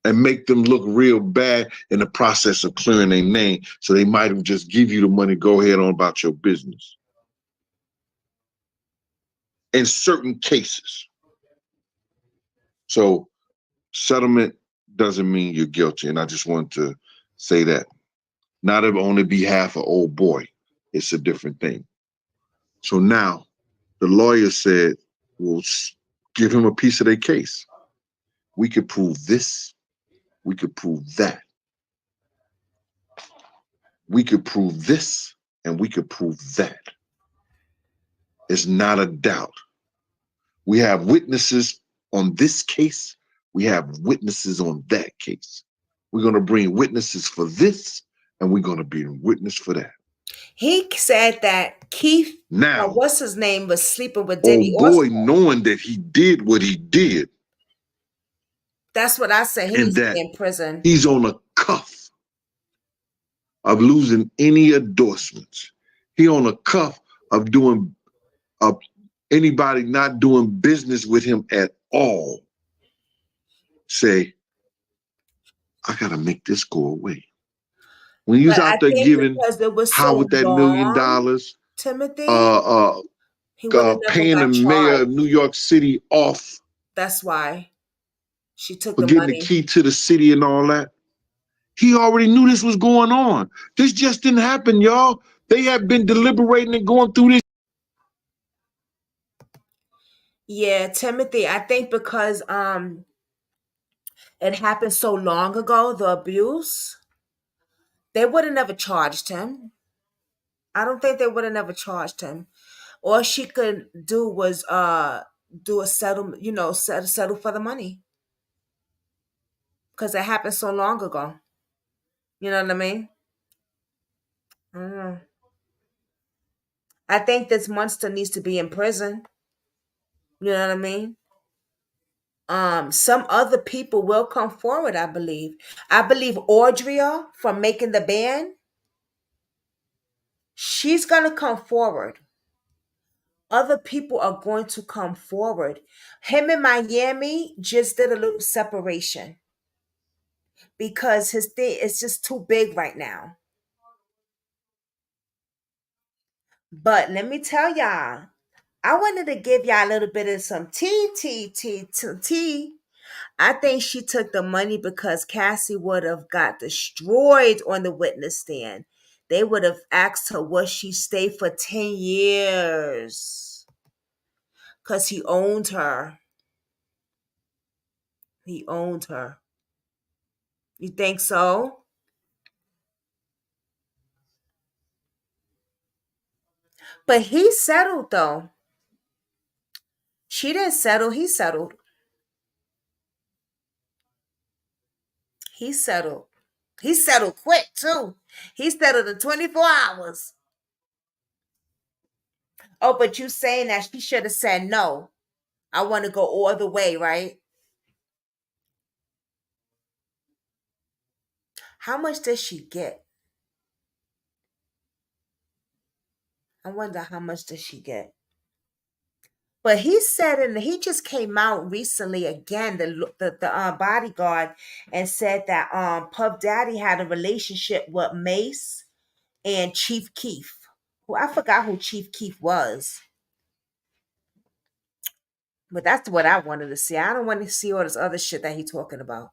and make them look real bad in the process of clearing their name. So they might have just give you the money, go ahead on about your business. In certain cases. So settlement doesn't mean you're guilty. And I just want to say that. Not on the behalf of old boy. It's a different thing. So now the lawyer said, well, give him a piece of their case. We could prove this. We could prove that. We could prove this and we could prove that. It's not a doubt. We have witnesses on this case. We have witnesses on that case. We're going to bring witnesses for this and we're going to be a witness for that. He said that Keith, Now, what's his name, was sleeping with Diddy old boy, also. knowing that he did what he did, That's what I said. He and needs to that be in prison. he's on a cuff of losing any endorsements. He on a cuff of doing anybody not doing business with him at all. Say, I gotta make this go away. When he was But out I there think giving because it was so Howard that $1 long, million, Timothy, he would have never paying the got mayor of charged. New York City off That's why she took for the getting the money. key to the city and all that. He already knew this was going on. This just didn't happen, y'all. They have been deliberating and going through this. Yeah, Timothy, I think because it happened so long ago, the abuse, they would have never charged him. I don't think they would have never charged him. All she could do was do a settlement, settle for the money. Because it happened so long ago. You know what I mean? I don't know. I think this monster needs to be in prison. You know what I mean? Some other people will come forward, I believe. I believe Audria from making the band, she's gonna come forward. Other people are going to come forward. Him in Miami just did a little separation because his thing is just too big right now. But let me tell y'all, I wanted to give y'all a little bit of some tea. I think she took the money because Cassie would have got destroyed on the witness stand. They would have asked her, would she stay for 10 years? Because he owned her. He owned her. You think so? But he settled though. She didn't settle. He settled. He settled. He settled quick too. He settled in 24 hours. Oh, but you saying that she should have said no. I want to go all the way, right? How much does she get? I wonder how much does she get? But he said, and he just came out recently again, the bodyguard, and said that Puff Daddy had a relationship with Mace and Chief Keef. Who I forgot who Chief Keef was, but that's what I wanted to see. I don't want to see all this other shit that he talking about.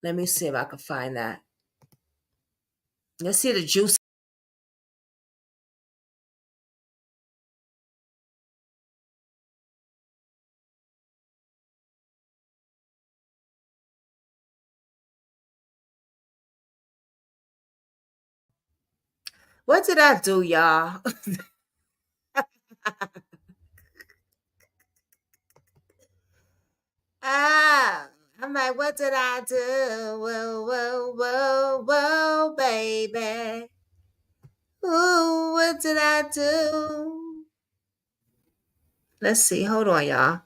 Let me see if I can find that. Let's see the juice. What did I do, y'all? Ah, I'm like, what did I do? Whoa, whoa, whoa, whoa, baby. Ooh, what did I do? Let's see. Hold on, y'all.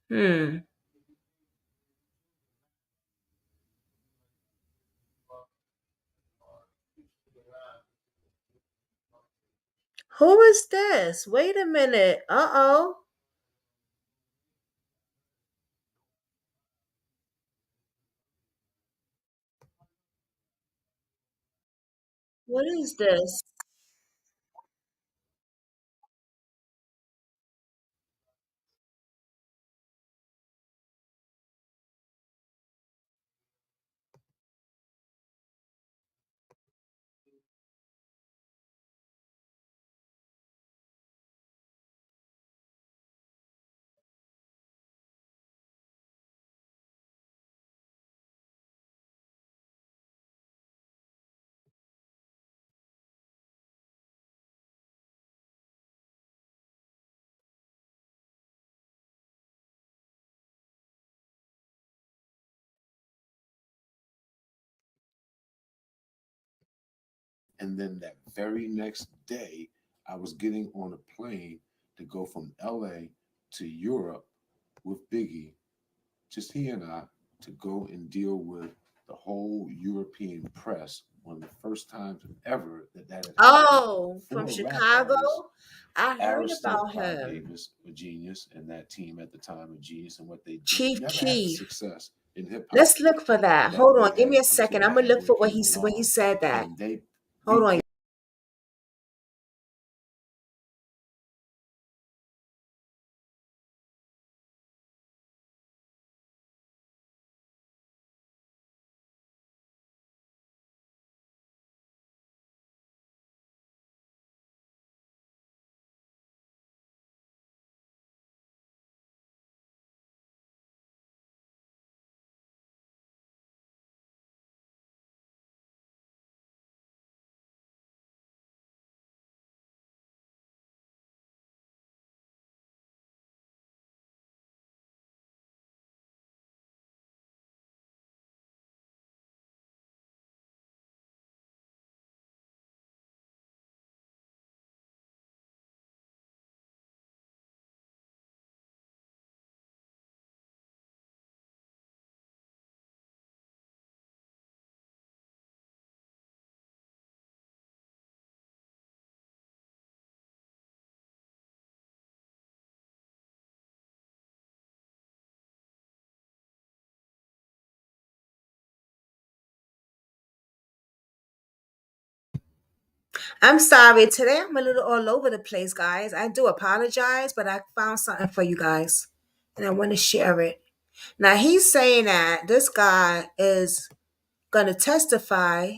Hmm. Who is this? Wait a minute. Uh-oh. What is this? And then that very next day, I was getting on a plane to go from LA to Europe with Biggie, just he and I, to go and deal with the whole European press. One of the first times ever that had happened Oh, for from a rap Chicago? artist. I heard Aristide about Cloud him. Davis, a genius, and that team at the time, a genius, and what they did, Chief never had the Keef. success in hip hop Let's look for that. that Hold they on. Give me had a until second. I'm gonna Bad look Boy for what came when he along, said that. and they Hold beat on. I'm sorry. Today I'm a little all over the place, guys. I do apologize, but I found something for you guys and I want to share it. Now, he's saying that this guy is going to testify.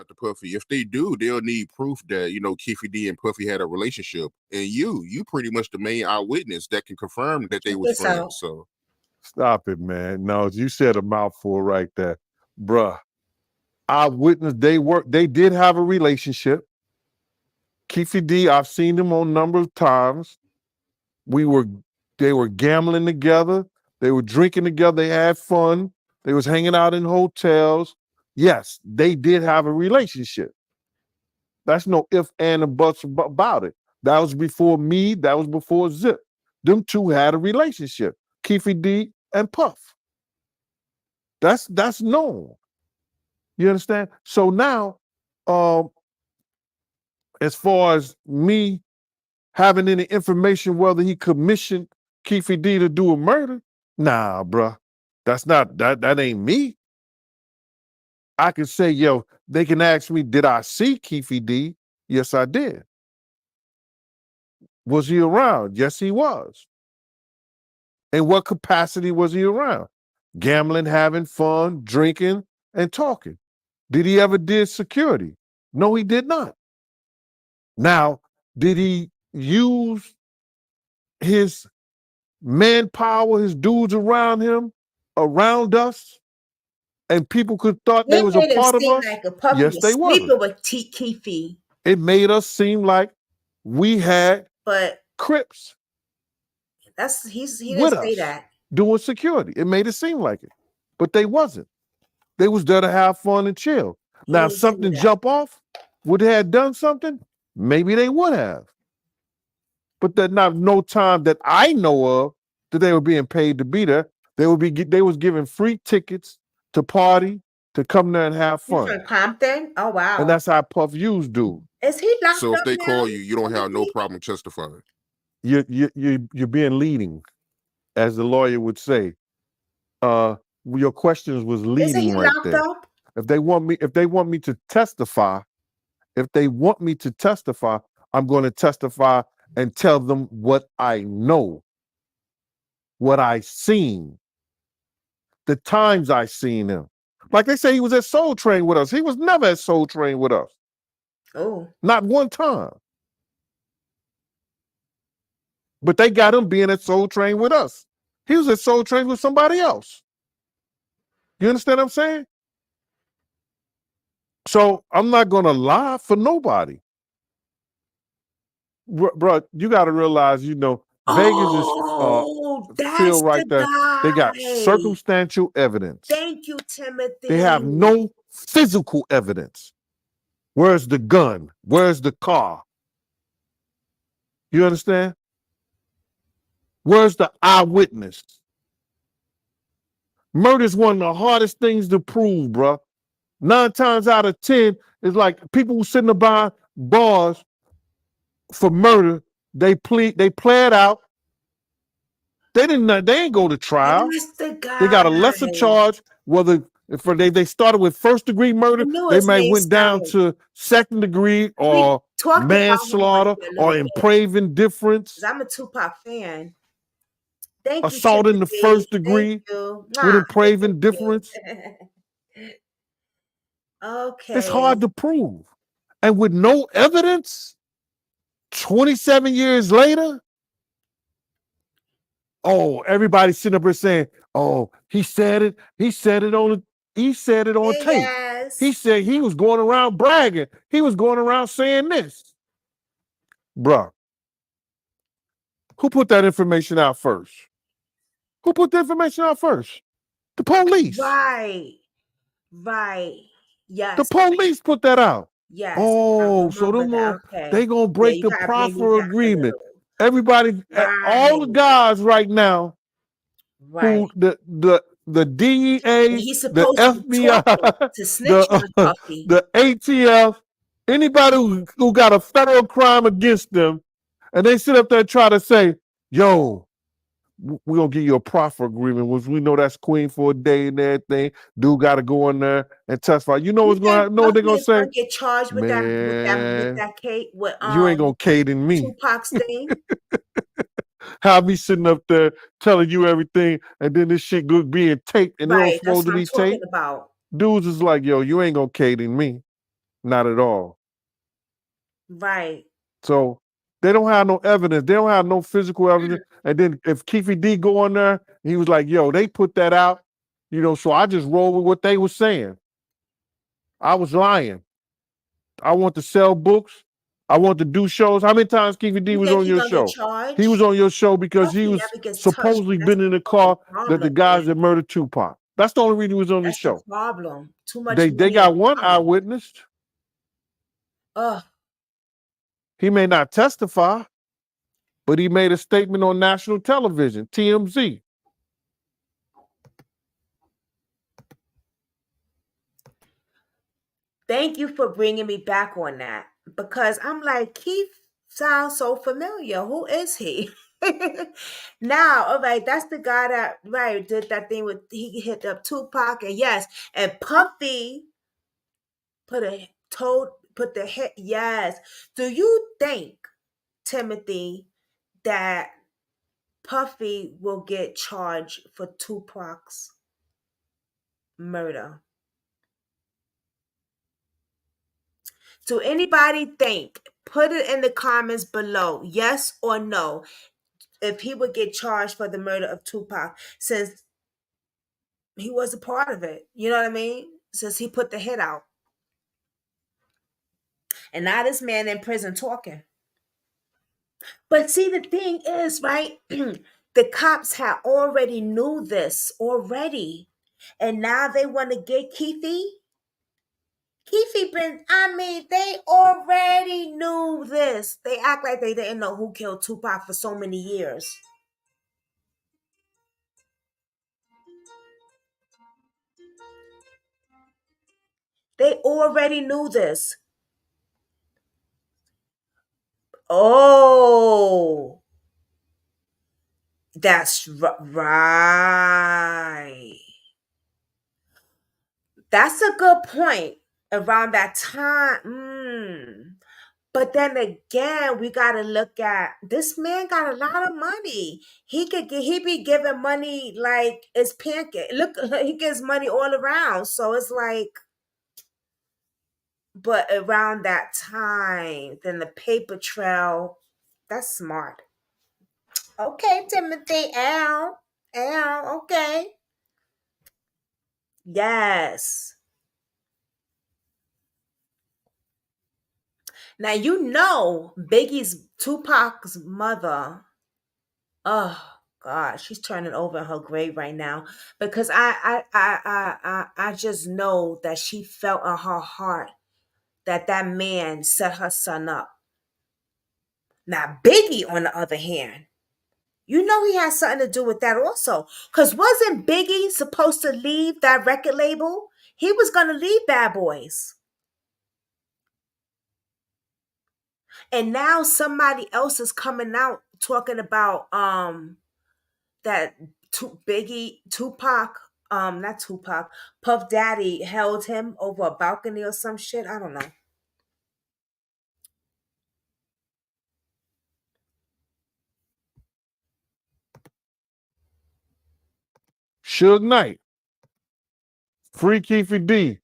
The Puffy. If they do, they'll need proof that, you know, Keefe D and Puffy had a relationship. And you pretty much the main eyewitness that can confirm that they was friends. So stop it, man. No, you said a mouthful right there. Bruh. Eyewitness, they did have a relationship. Keefe D, I've seen them on a number of times. They were gambling together. They were drinking together. They had fun. They was hanging out in hotels. Yes, they did have a relationship. That's no if, and, or buts about it. That was before me. That was before Zip. Them two had a relationship. Keefe D and Puff. That's known. You understand? So now, as far as me having any information whether he commissioned Keefe D to do a murder, nah, bruh. That's not that ain't me. I can say, yo, they can ask me, did I see Keefe D? Yes, I did. Was he around? Yes, he was. In what capacity was he around? Gambling, having fun, drinking, and talking. Did he ever did security? No, he did not. Now, did he use his manpower, his dudes around him, around us, and people could thought they was a part of us? Like a Puffy yes, they were. Sleeping with Keefe. It made us seem like we had Crips. He didn't say that. Doing security. It made it seem like it. But they wasn't. They was there to have fun and chill. Now, if something jump off, would they have done something? Maybe they would have. But there's not no time that I know of that they were being paid to be there. They was giving free tickets to party, to come there and have fun. From Compton? Oh, wow. And that's how Puff used do. Is he locked so up if they now? call you, you don't have no problem testifying. You're being leading, as the lawyer would say. Your questions was leading right there. Up? If they want me to testify, I'm going to testify and tell them what I know, what I seen, the times I seen him. Like they say, he was at Soul Train with us. He was never at Soul Train with us. Oh, not one time. But they got him being at Soul Train with us. He was at Soul Train with somebody else. You understand what I'm saying? So I'm not going to lie for nobody. Bro, you got to realize, Vegas is feel right there. They got circumstantial evidence. Thank you, Timothy. They have no physical evidence. Where's the gun? Where's the car? You understand? Where's the eyewitness? Murder's one of the hardest things to prove, bro. 9 times out of 10, it's like people who sitting behind bars for murder, they pled out. They ain't go to trial. They got a lesser charge. Whether if they started with 1st degree murder, they might went down to 2nd degree or manslaughter or imprave indifference. I'm a Tupac fan. Assault in the 1st degree with imprave indifference. Okay. It's hard to prove. And with no evidence, 27 years later, everybody's sitting up here saying, he said it. He said it on tape. Yes. He said he was going around bragging. He was going around saying this. Bruh, who put that information out first? Who put the information out first? The police. Right. Yes. The police put that out. Yes. So they gonna break the proffer agreement. Everybody, all the guys right now, who the DEA, the FBI, to snitch on Puffy. the ATF, anybody who got a federal crime against them, and they sit up there and try to say, yo, we're gonna give you a proffer agreement, which we know that's queen for a day and everything. Dude got to go in there and testify. You know You what's gonna think happen? Know what they're Puffy gonna is say? gonna get charged with Man, that case with you ain't gonna cade in me. Tupac's thing? Have me sitting up there telling you everything, and then this shit being taped, and it don't Right, that's supposed to what I'm be talking taped. about. Dudes is like, yo, you ain't gonna cade in me, not at all. Right. So they don't have no evidence. They don't have no physical evidence. And then if Keefe D go on there, he was like, yo, they put that out, so I just roll with what they were saying. I was lying. I want to sell books. I want to do shows. How many times Keefe D You was think on he your gonna get show? He was charged? on your show because he Puffy was never gets touched. supposedly That's been in the the fucking car that the problem, guys man. that murdered Tupac. That's the only reason he was on the That's the show. problem. Too much They money got and one power. eyewitness. Ugh. He may not testify, but he made a statement on national television, TMZ. Thank you for bringing me back on that, because I'm like, Keith sounds so familiar. Who is he? Now, all right, that's the guy that did that thing with, he hit up Tupac, and yes, and Puffy put the hit. Yes. Do you think, Timothy, that Puffy will get charged for Tupac's murder? Do anybody think? Put it in the comments below, yes or no, if he would get charged for the murder of Tupac, since he was a part of it. You know what I mean? Since he put the hit out. And now this man in prison talking. But see, the thing is, right? The cops had already knew this already. And now they want to get Keefe. Keefe they already knew this. They act like they didn't know who killed Tupac for so many years. They already knew this. Oh, that's right. That's a good point. Around that time. But then again, we gotta look at, this man got a lot of money. He be giving money like it's pancake. Look, he gives money all around. So it's like, but around that time, then the paper trail, that's smart. Okay, Timothy, okay. Yes. Now Biggie's Tupac's mother. Oh God, she's turning over in her grave right now, because I just know that she felt in her heart that that man set her son up. Now Biggie, on the other hand, he has something to do with that also, because wasn't Biggie supposed to leave that record label? He was going to leave Bad Boys. And now somebody else is coming out talking about that Tupac, not Tupac, Puff Daddy held him over a balcony or some shit. I don't know. Suge Knight, free Keefe D.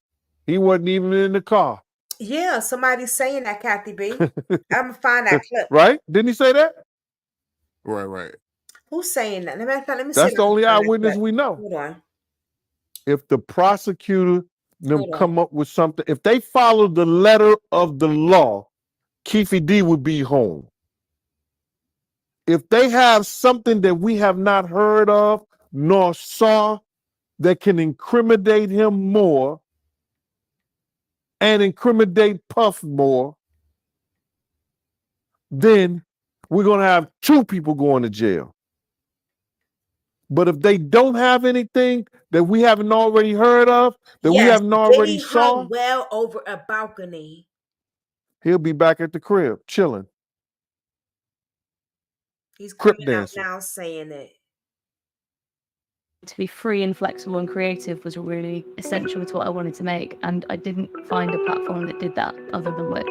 He wasn't even in the car. Yeah, somebody's saying that, Kathy B. I'm gonna find that clip. Right? Didn't he say that? Right. Who's saying that? Let me see. That's the only eyewitness we know. Hold on. If the prosecutor Hold on. come up with something, if they follow the letter of the law, Keefe D would be home. If they have something that we have not heard of nor saw that can incriminate him more and incriminate Puff more, then we're going to have two people going to jail. But if they don't have anything that we haven't already heard of, that we haven't already Diddy saw, hung well over a balcony. he'll be back at the crib chilling. He's Crip coming out dancing. now saying it. To be free and flexible and creative was really essential to what I wanted to make, and I didn't find a platform that did that other than Wix.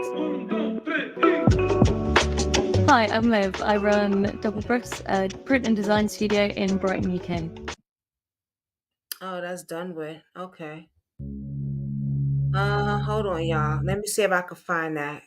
Hi, I'm Liv. I run Double Breaths, a print and design studio in Brighton, UK. Oh, that's done with. Okay. Hold on, y'all. Let me see if I can find that.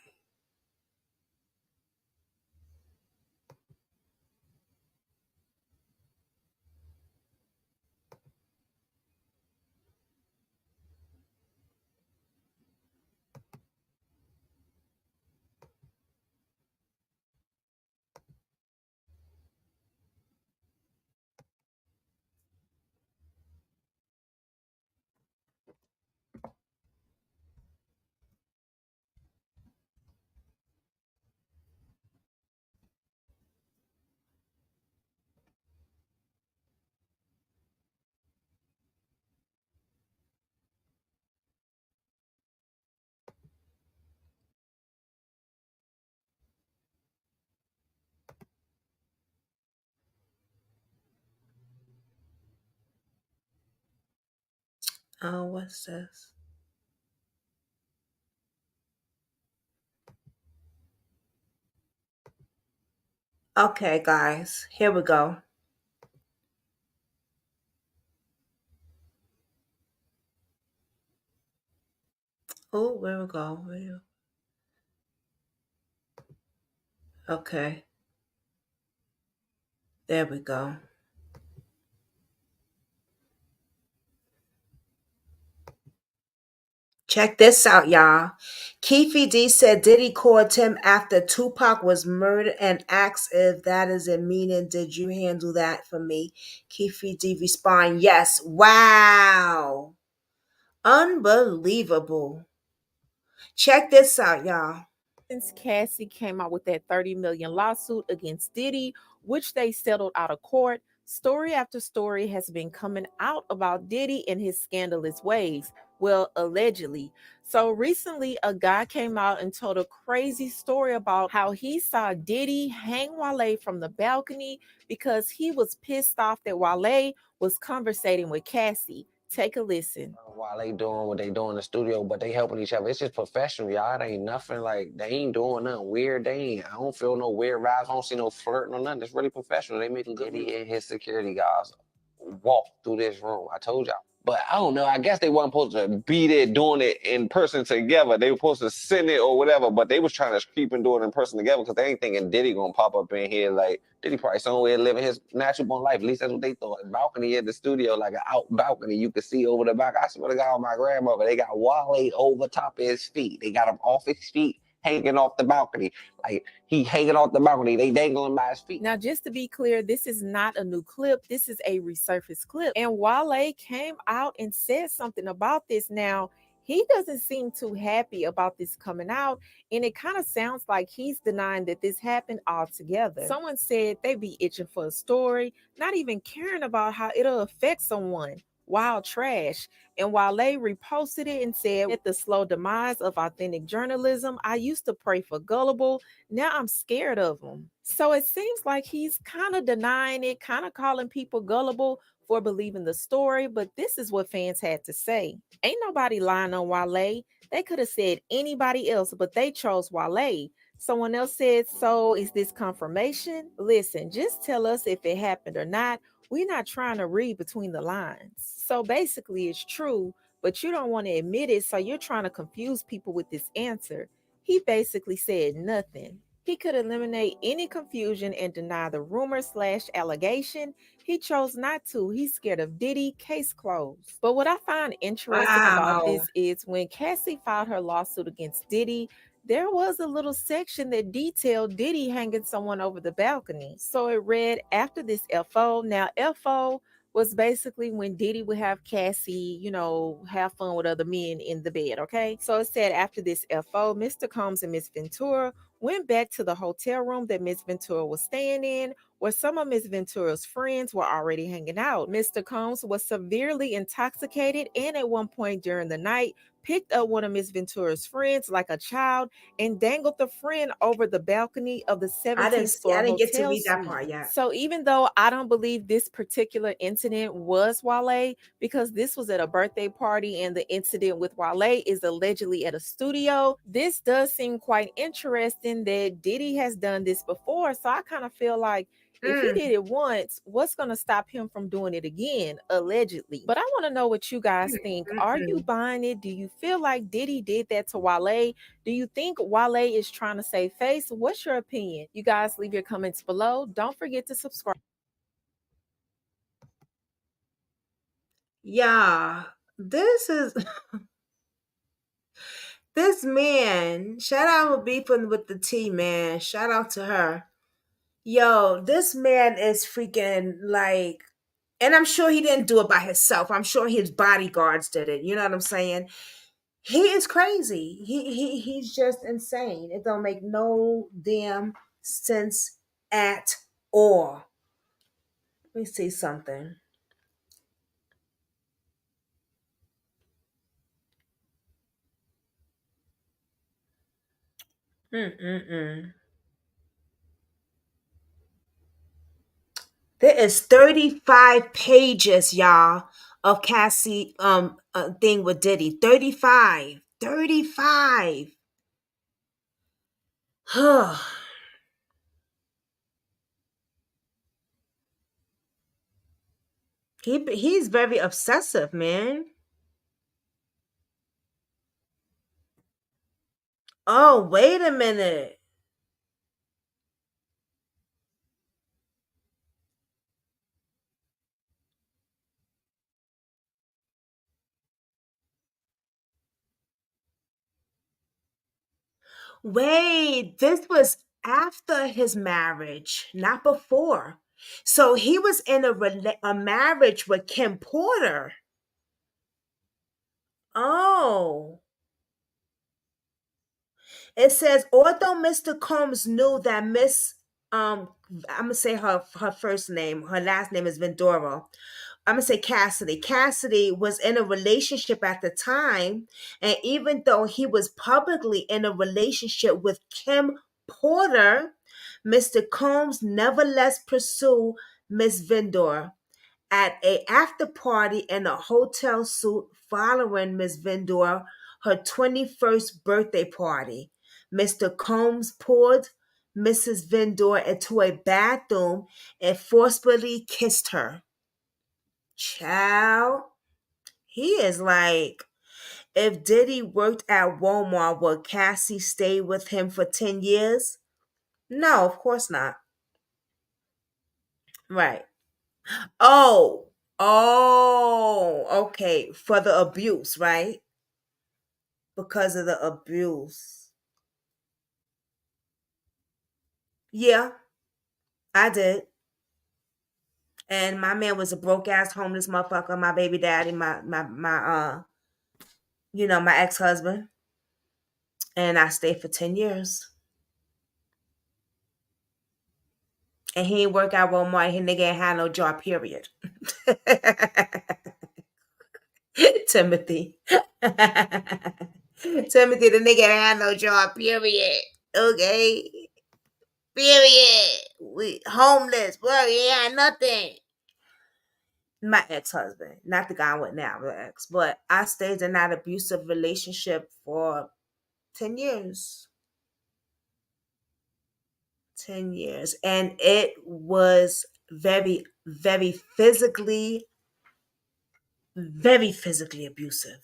Oh, what's this? Okay, guys, here we go. Oh, where we go? Okay, there we go. Check this out, y'all. Keefe D said Diddy called him after Tupac was murdered and asked if that is a meaning. Did you handle that for me? Keefe D respond, yes. Wow. Unbelievable. Check this out, y'all. Since Cassie came out with that 30 million lawsuit against Diddy, which they settled out of court, story after story has been coming out about Diddy and his scandalous ways. Well, allegedly. So recently, a guy came out and told a crazy story about how he saw Diddy hang Wale from the balcony because he was pissed off that Wale was conversating with Cassie. Take a listen. While they doing what they do in the studio, but they helping each other. It's just professional, y'all. It ain't nothing like, they ain't doing nothing weird. I don't feel no weird vibes. I don't see no flirting or nothing. It's really professional. They making good. Diddy and his security guys walk through this room. I told y'all. But I don't know. I guess they weren't supposed to be there doing it in person together. They were supposed to send it or whatever, but they was trying to creep and do it in person together because they ain't thinking Diddy gonna pop up in here like Diddy probably somewhere living his natural born life. At least that's what they thought. A balcony in the studio, like an out balcony, you could see over the back. I swear to God, my grandmother, they got Wale over top of his feet. They got him off his feet, hanging off the balcony. Like he hanging off the balcony. They dangling by his feet. Now, just to be clear, this is not a new clip. This is a resurfaced clip. And Wale came out and said something about this. Now, he doesn't seem too happy about this coming out, and it kind of sounds like he's denying that this happened altogether. Someone said they be itching for a story, not even caring about how it'll affect someone. Wild trash. And Wale reposted it and said, at the slow demise of authentic journalism, I used to pray for gullible. Now I'm scared of him. So it seems like he's kind of denying it, kind of calling people gullible for believing the story. But this is what fans had to say. Ain't nobody lying on Wale. They could have said anybody else, but they chose Wale. Someone else said, so is this confirmation? Listen, just tell us if it happened or not. We're not trying to read between the lines. So basically, it's true, but you don't want to admit it, so you're trying to confuse people with this answer. He basically said nothing. He could eliminate any confusion and deny the rumor/allegation. He chose not to. He's scared of Diddy, case closed. But what I find interesting about this is when Cassie filed her lawsuit against Diddy, there was a little section that detailed Diddy hanging someone over the balcony. So it read, after this FO. Now, FO was basically when Diddy would have Cassie, have fun with other men in the bed, okay? So it said, after this FO, Mr. Combs and Miss Ventura went back to the hotel room that Miss Ventura was staying in, where some of Miss Ventura's friends were already hanging out. Mr. Combs was severely intoxicated and at one point during the night picked up one of Miss Ventura's friends like a child and dangled the friend over the balcony of the 17th floor I didn't get to hotel read that suite. part yet. So even though I don't believe this particular incident was Wale, because this was at a birthday party and the incident with Wale is allegedly at a studio, this does seem quite interesting that Diddy has done this before. So I kind of feel like if he did it once, what's going to stop him from doing it again, allegedly? But I want to know what you guys think. Are you buying it? Do you feel like Diddy did that to Wale? Do you think Wale is trying to save face? What's your opinion? You guys leave your comments below. Don't forget to subscribe. Yeah, this is this man. Shout out to beefing with the T, man. Shout out to her. Yo, this man is freaking like, and I'm sure he didn't do it by himself. I'm sure his bodyguards did it. You know what I'm saying? He is crazy. He's just insane. It don't make no damn sense at all. Let me see something. There is 35 pages, y'all, of Cassie thing with Diddy. 35. 35. He's very obsessive, man. Oh, wait a minute. Wait, this was after his marriage, not before. So he was in a marriage with Kim Porter. Oh. It says, although Mr. Combs knew that Miss, I'm gonna say her first name, her last name is Vendora. I'm gonna say Cassidy. Cassidy was in a relationship at the time, and even though he was publicly in a relationship with Kim Porter, Mr. Combs nevertheless pursued Miss Vendor at a after party in a hotel suite following Miss Vendor her 21st birthday party. Mr. Combs pulled Mrs. Vendor into a bathroom and forcefully kissed her. Child, he is like, if Diddy worked at Walmart, would Cassie stay with him for 10 years? No, of course not. Right. Okay. For the abuse, right? Because of the abuse. Yeah, I did. And my man was a broke ass homeless motherfucker, my baby daddy, my ex-husband. And I stayed for 10 years. And he ain't work at Walmart. He nigga ain't had no job, period. Timothy. Timothy, the nigga ain't had no job, period. Okay. Period. We homeless, bro. He had nothing. My ex-husband, not the guy I'm with now, the ex. But I stayed in that abusive relationship for 10 years. 10 years. And it was very, very physically abusive.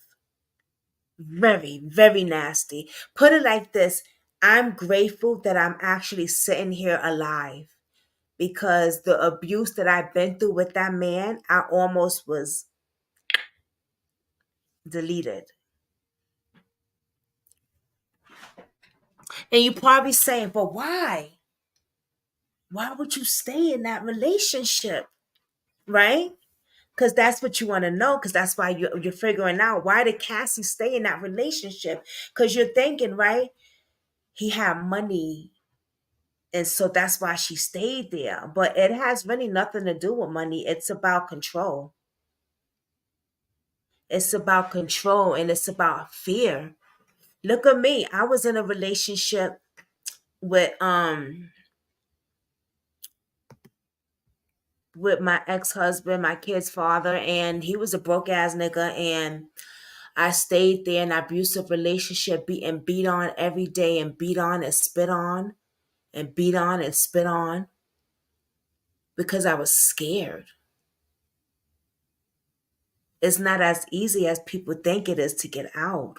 Very, very nasty. Put it like this, I'm grateful that I'm actually sitting here alive, because the abuse that I've been through with that man, I almost was deleted. And you're probably saying, but why? Why would you stay in that relationship? Right? Because that's what you want to know. Because that's why you're figuring out, why did Cassie stay in that relationship? Because you're thinking, right? He had money. And so that's why she stayed there. But it has really nothing to do with money. It's about control. It's about control and it's about fear. Look at me. I was in a relationship with my ex-husband, my kid's father, and he was a broke ass nigga, and I stayed there in an abusive relationship, being beat on every day and beat on and spit on and beat on and spit on because I was scared. It's not as easy as people think it is to get out.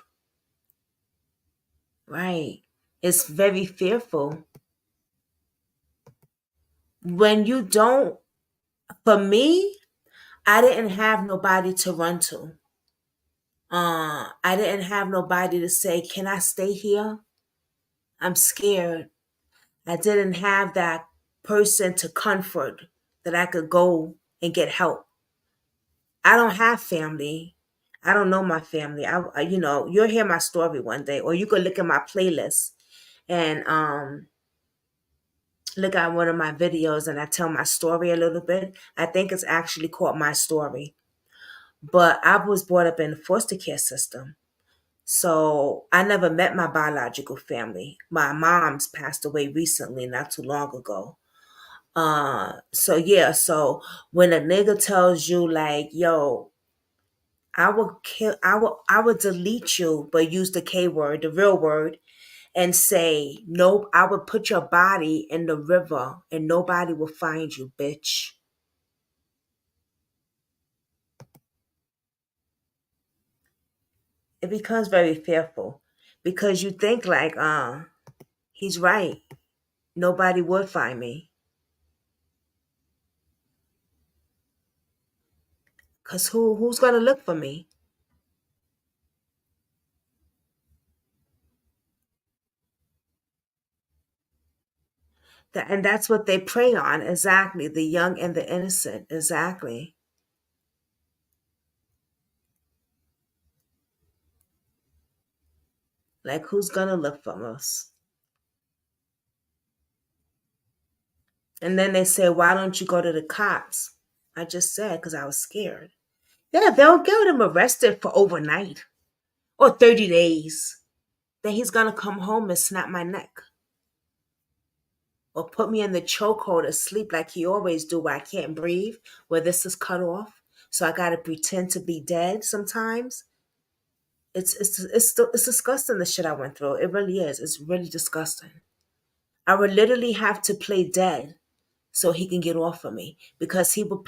Right. It's very fearful. When you don't, for me, I didn't have nobody to run to. I didn't have nobody to say, "Can I stay here? I'm scared." I didn't have that person to comfort that I could go and get help. I don't have family. I don't know my family. You'll hear my story one day, or you could look at my playlist and look at one of my videos, and I tell my story a little bit. I think it's actually called My Story. But I was brought up in the foster care system. So I never met my biological family. My mom's passed away recently, not too long ago. So when a nigga tells you like, yo, I will delete you, but use the K word, the real word, and say, nope, I would put your body in the river and nobody will find you, bitch. It becomes very fearful because you think like, he's right. Nobody would find me. Cause who's gonna look for me? And that's what they prey on, exactly. The young and the innocent, exactly. Like who's gonna look for us? And then they say, why don't you go to the cops? I just said, because I was scared. Yeah, they'll get him arrested for overnight or 30 days. Then he's gonna come home and snap my neck. Or put me in the chokehold to sleep like he always do, where I can't breathe, where this is cut off. So I gotta pretend to be dead sometimes. It's disgusting, the shit I went through. It really is. It's really disgusting. I would literally have to play dead so he can get off of me, because he would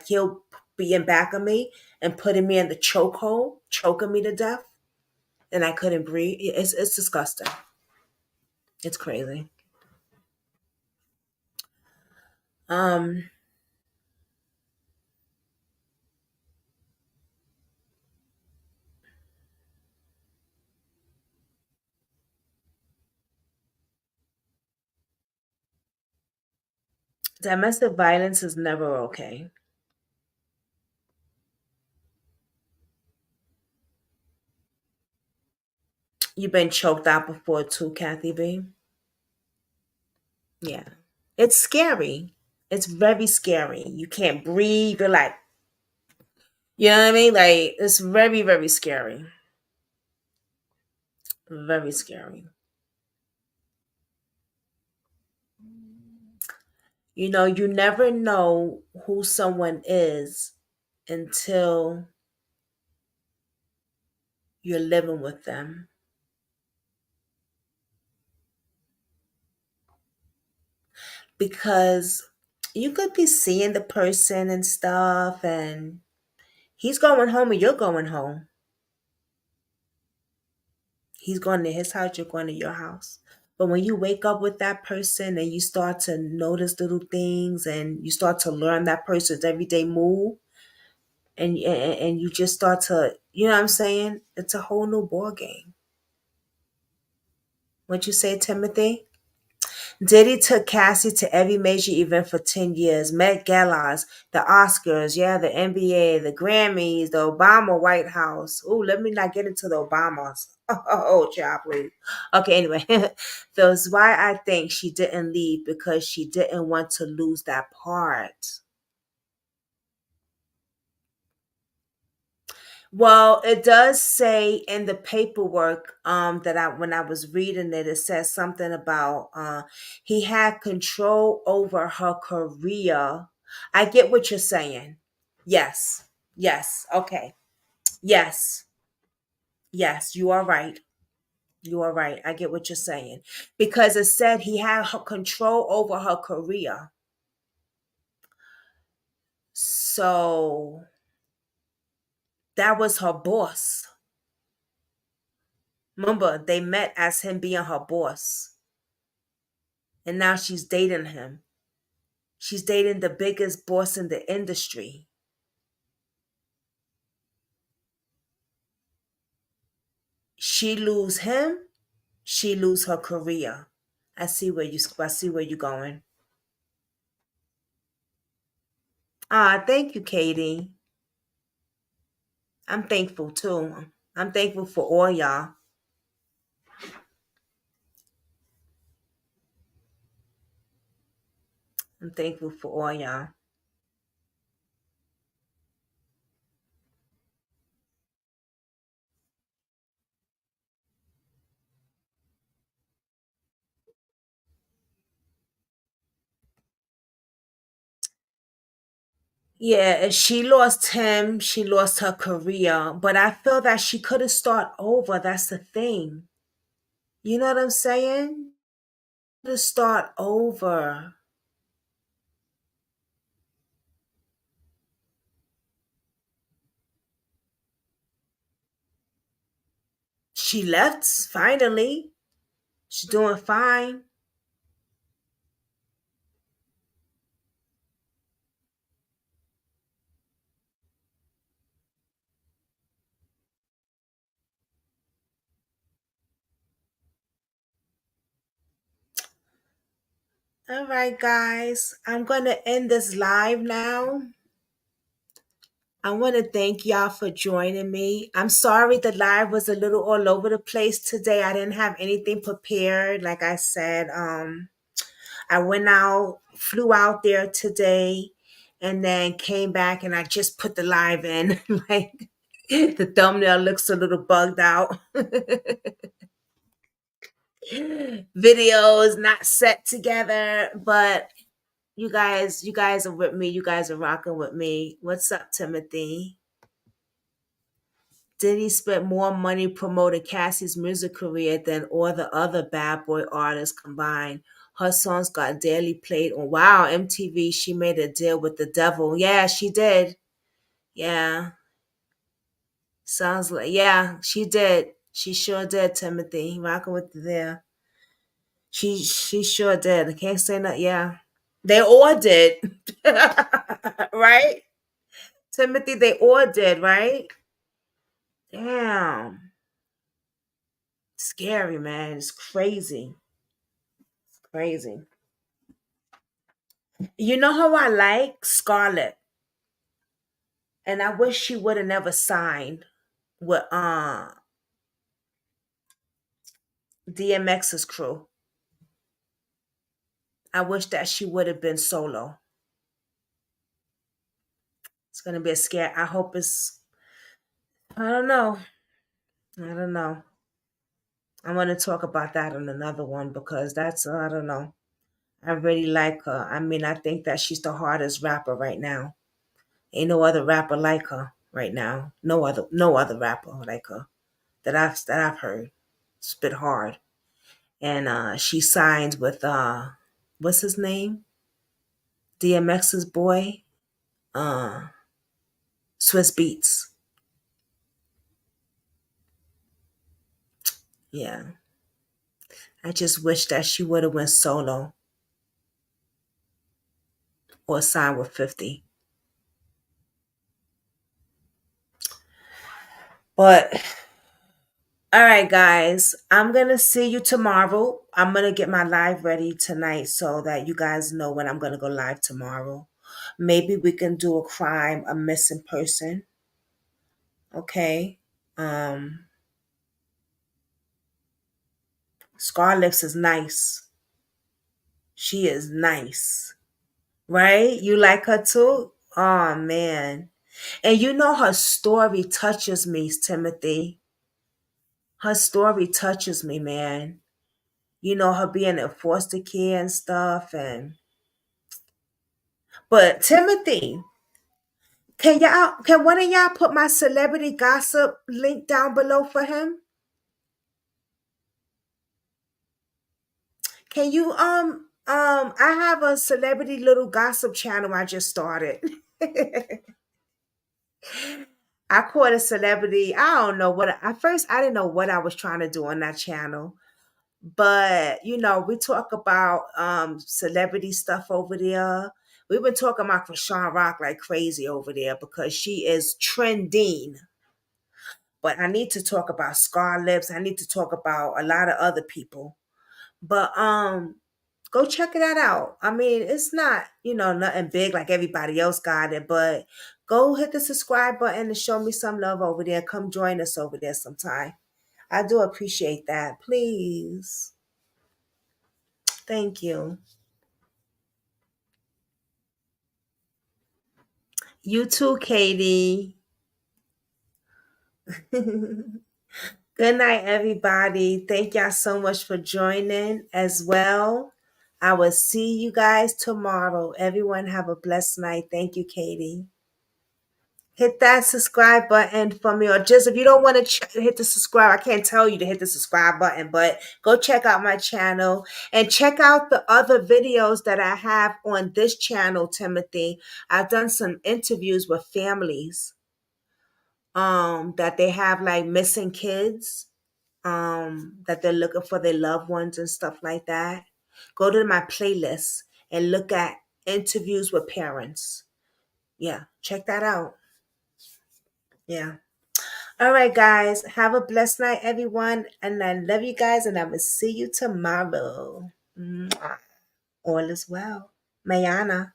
he'll be in back of me and putting me in the chokehold, choking me to death, and I couldn't breathe. It's disgusting. It's crazy. Um, Domestic violence is never okay. You've been choked out before too, Kathy B. Yeah. It's scary. It's very scary. You can't breathe. You're like, you know what I mean? Like, it's very, very scary. Very scary. You never know who someone is until you're living with them. Because you could be seeing the person and stuff, and he's going home and you're going home. He's going to his house, you're going to your house. But when you wake up with that person and you start to notice little things and you start to learn that person's everyday move, and you just start to, you know what I'm saying? It's a whole new ball game. What you say, Timothy? Diddy took Cassie to every major event for 10 years. Met Galas, the Oscars, yeah, the NBA, the Grammys, the Obama White House. Ooh, let me not get into the Obamas. Oh, child, please. Okay, anyway. That's why I think she didn't leave, because she didn't want to lose that part. Well, it does say in the paperwork that I when I was reading it, it says something about he had control over her career. I get what you're saying. Yes. Yes. Okay. Yes. Yes, you are right. You are right. I get what you're saying. Because it said he had her control over her career. So that was her boss. Remember, they met as him being her boss. And now she's dating him. She's dating the biggest boss in the industry. She lose him, she lose her career. I see where you're going. Ah, thank you, Katie. I'm thankful too. I'm thankful for all y'all. I'm thankful for all y'all. Yeah, she lost him, she lost her career, but I feel that she could have started over. That's the thing. You know what I'm saying? To start over. She left finally. She's doing fine. All right, guys. I'm going to end this live now. I want to thank y'all for joining me. I'm sorry the live was a little all over the place today. I didn't have anything prepared. Like I said, I went out, flew out there today, and then came back and I just put the live in. Like the thumbnail looks a little bugged out. Video is not set together, but you guys are with me. You guys are rocking with me. What's up, Timothy? Diddy spent more money promoting Cassie's music career than all the other bad boy artists combined. Her songs got daily played on Wow MTV. She made a deal with the devil. Yeah, she did. Yeah, sounds like yeah, she did. She sure did, Timothy. Rocking with you there. She sure did. I can't say that. Yeah, they all did. Right, Timothy? They all did. Right? Damn. Scary, man. It's crazy. Crazy. You know how I like Scarlett, and I wish she would have never signed with DMX's crew. I wish that she would have been solo. It's gonna be a scare. I hope it's. I don't know. I don't know. I want to talk about that on another one because that's I don't know. I really like her. I mean, I think that she's the hardest rapper right now. Ain't no other rapper like her right now. No other rapper like her that I've heard. Spit hard. And she signed with what's his name? DMX's boy, uh, Swiss Beats. Yeah, I just wish that she would have went solo or signed with 50. But all right, guys, I'm gonna see you tomorrow. I'm gonna get my live ready tonight so that you guys know when I'm gonna go live tomorrow. Maybe we can do a crime, a missing person. Okay. Um, Scarlips is nice. She is nice. Right? You like her too? Oh man. And you know her story touches me, Timothy. Her story touches me, man. You know, her being in foster care and stuff. But Timothy, can one of y'all put my celebrity gossip link down below for him? Can you I have a celebrity little gossip channel I just started. I caught a celebrity. I don't know what at first I didn't know what I was trying to do on that channel. But you know, we talk about celebrity stuff over there. We've been talking about Krishan Rock like crazy over there because she is trending. But I need to talk about Scar Lips. I need to talk about a lot of other people. But go check that out. I mean, it's not, you know, nothing big like everybody else got it, but go hit the subscribe button and show me some love over there. Come join us over there sometime. I do appreciate that. Please. Thank you. You too, Katie. Good night, everybody. Thank y'all so much for joining as well. I will see you guys tomorrow. Everyone have a blessed night. Thank you, Katie. Hit that subscribe button for me, or just if you don't want to hit the subscribe, I can't tell you to hit the subscribe button, but go check out my channel and check out the other videos that I have on this channel, Timothy. I've done some interviews with families that they have like missing kids, that they're looking for their loved ones and stuff like that. Go to my playlist and look at interviews with parents. Yeah, check that out. Yeah. All right, guys. Have a blessed night, everyone. And I love you guys, and I will see you tomorrow. Mwah. All is well. Mayana.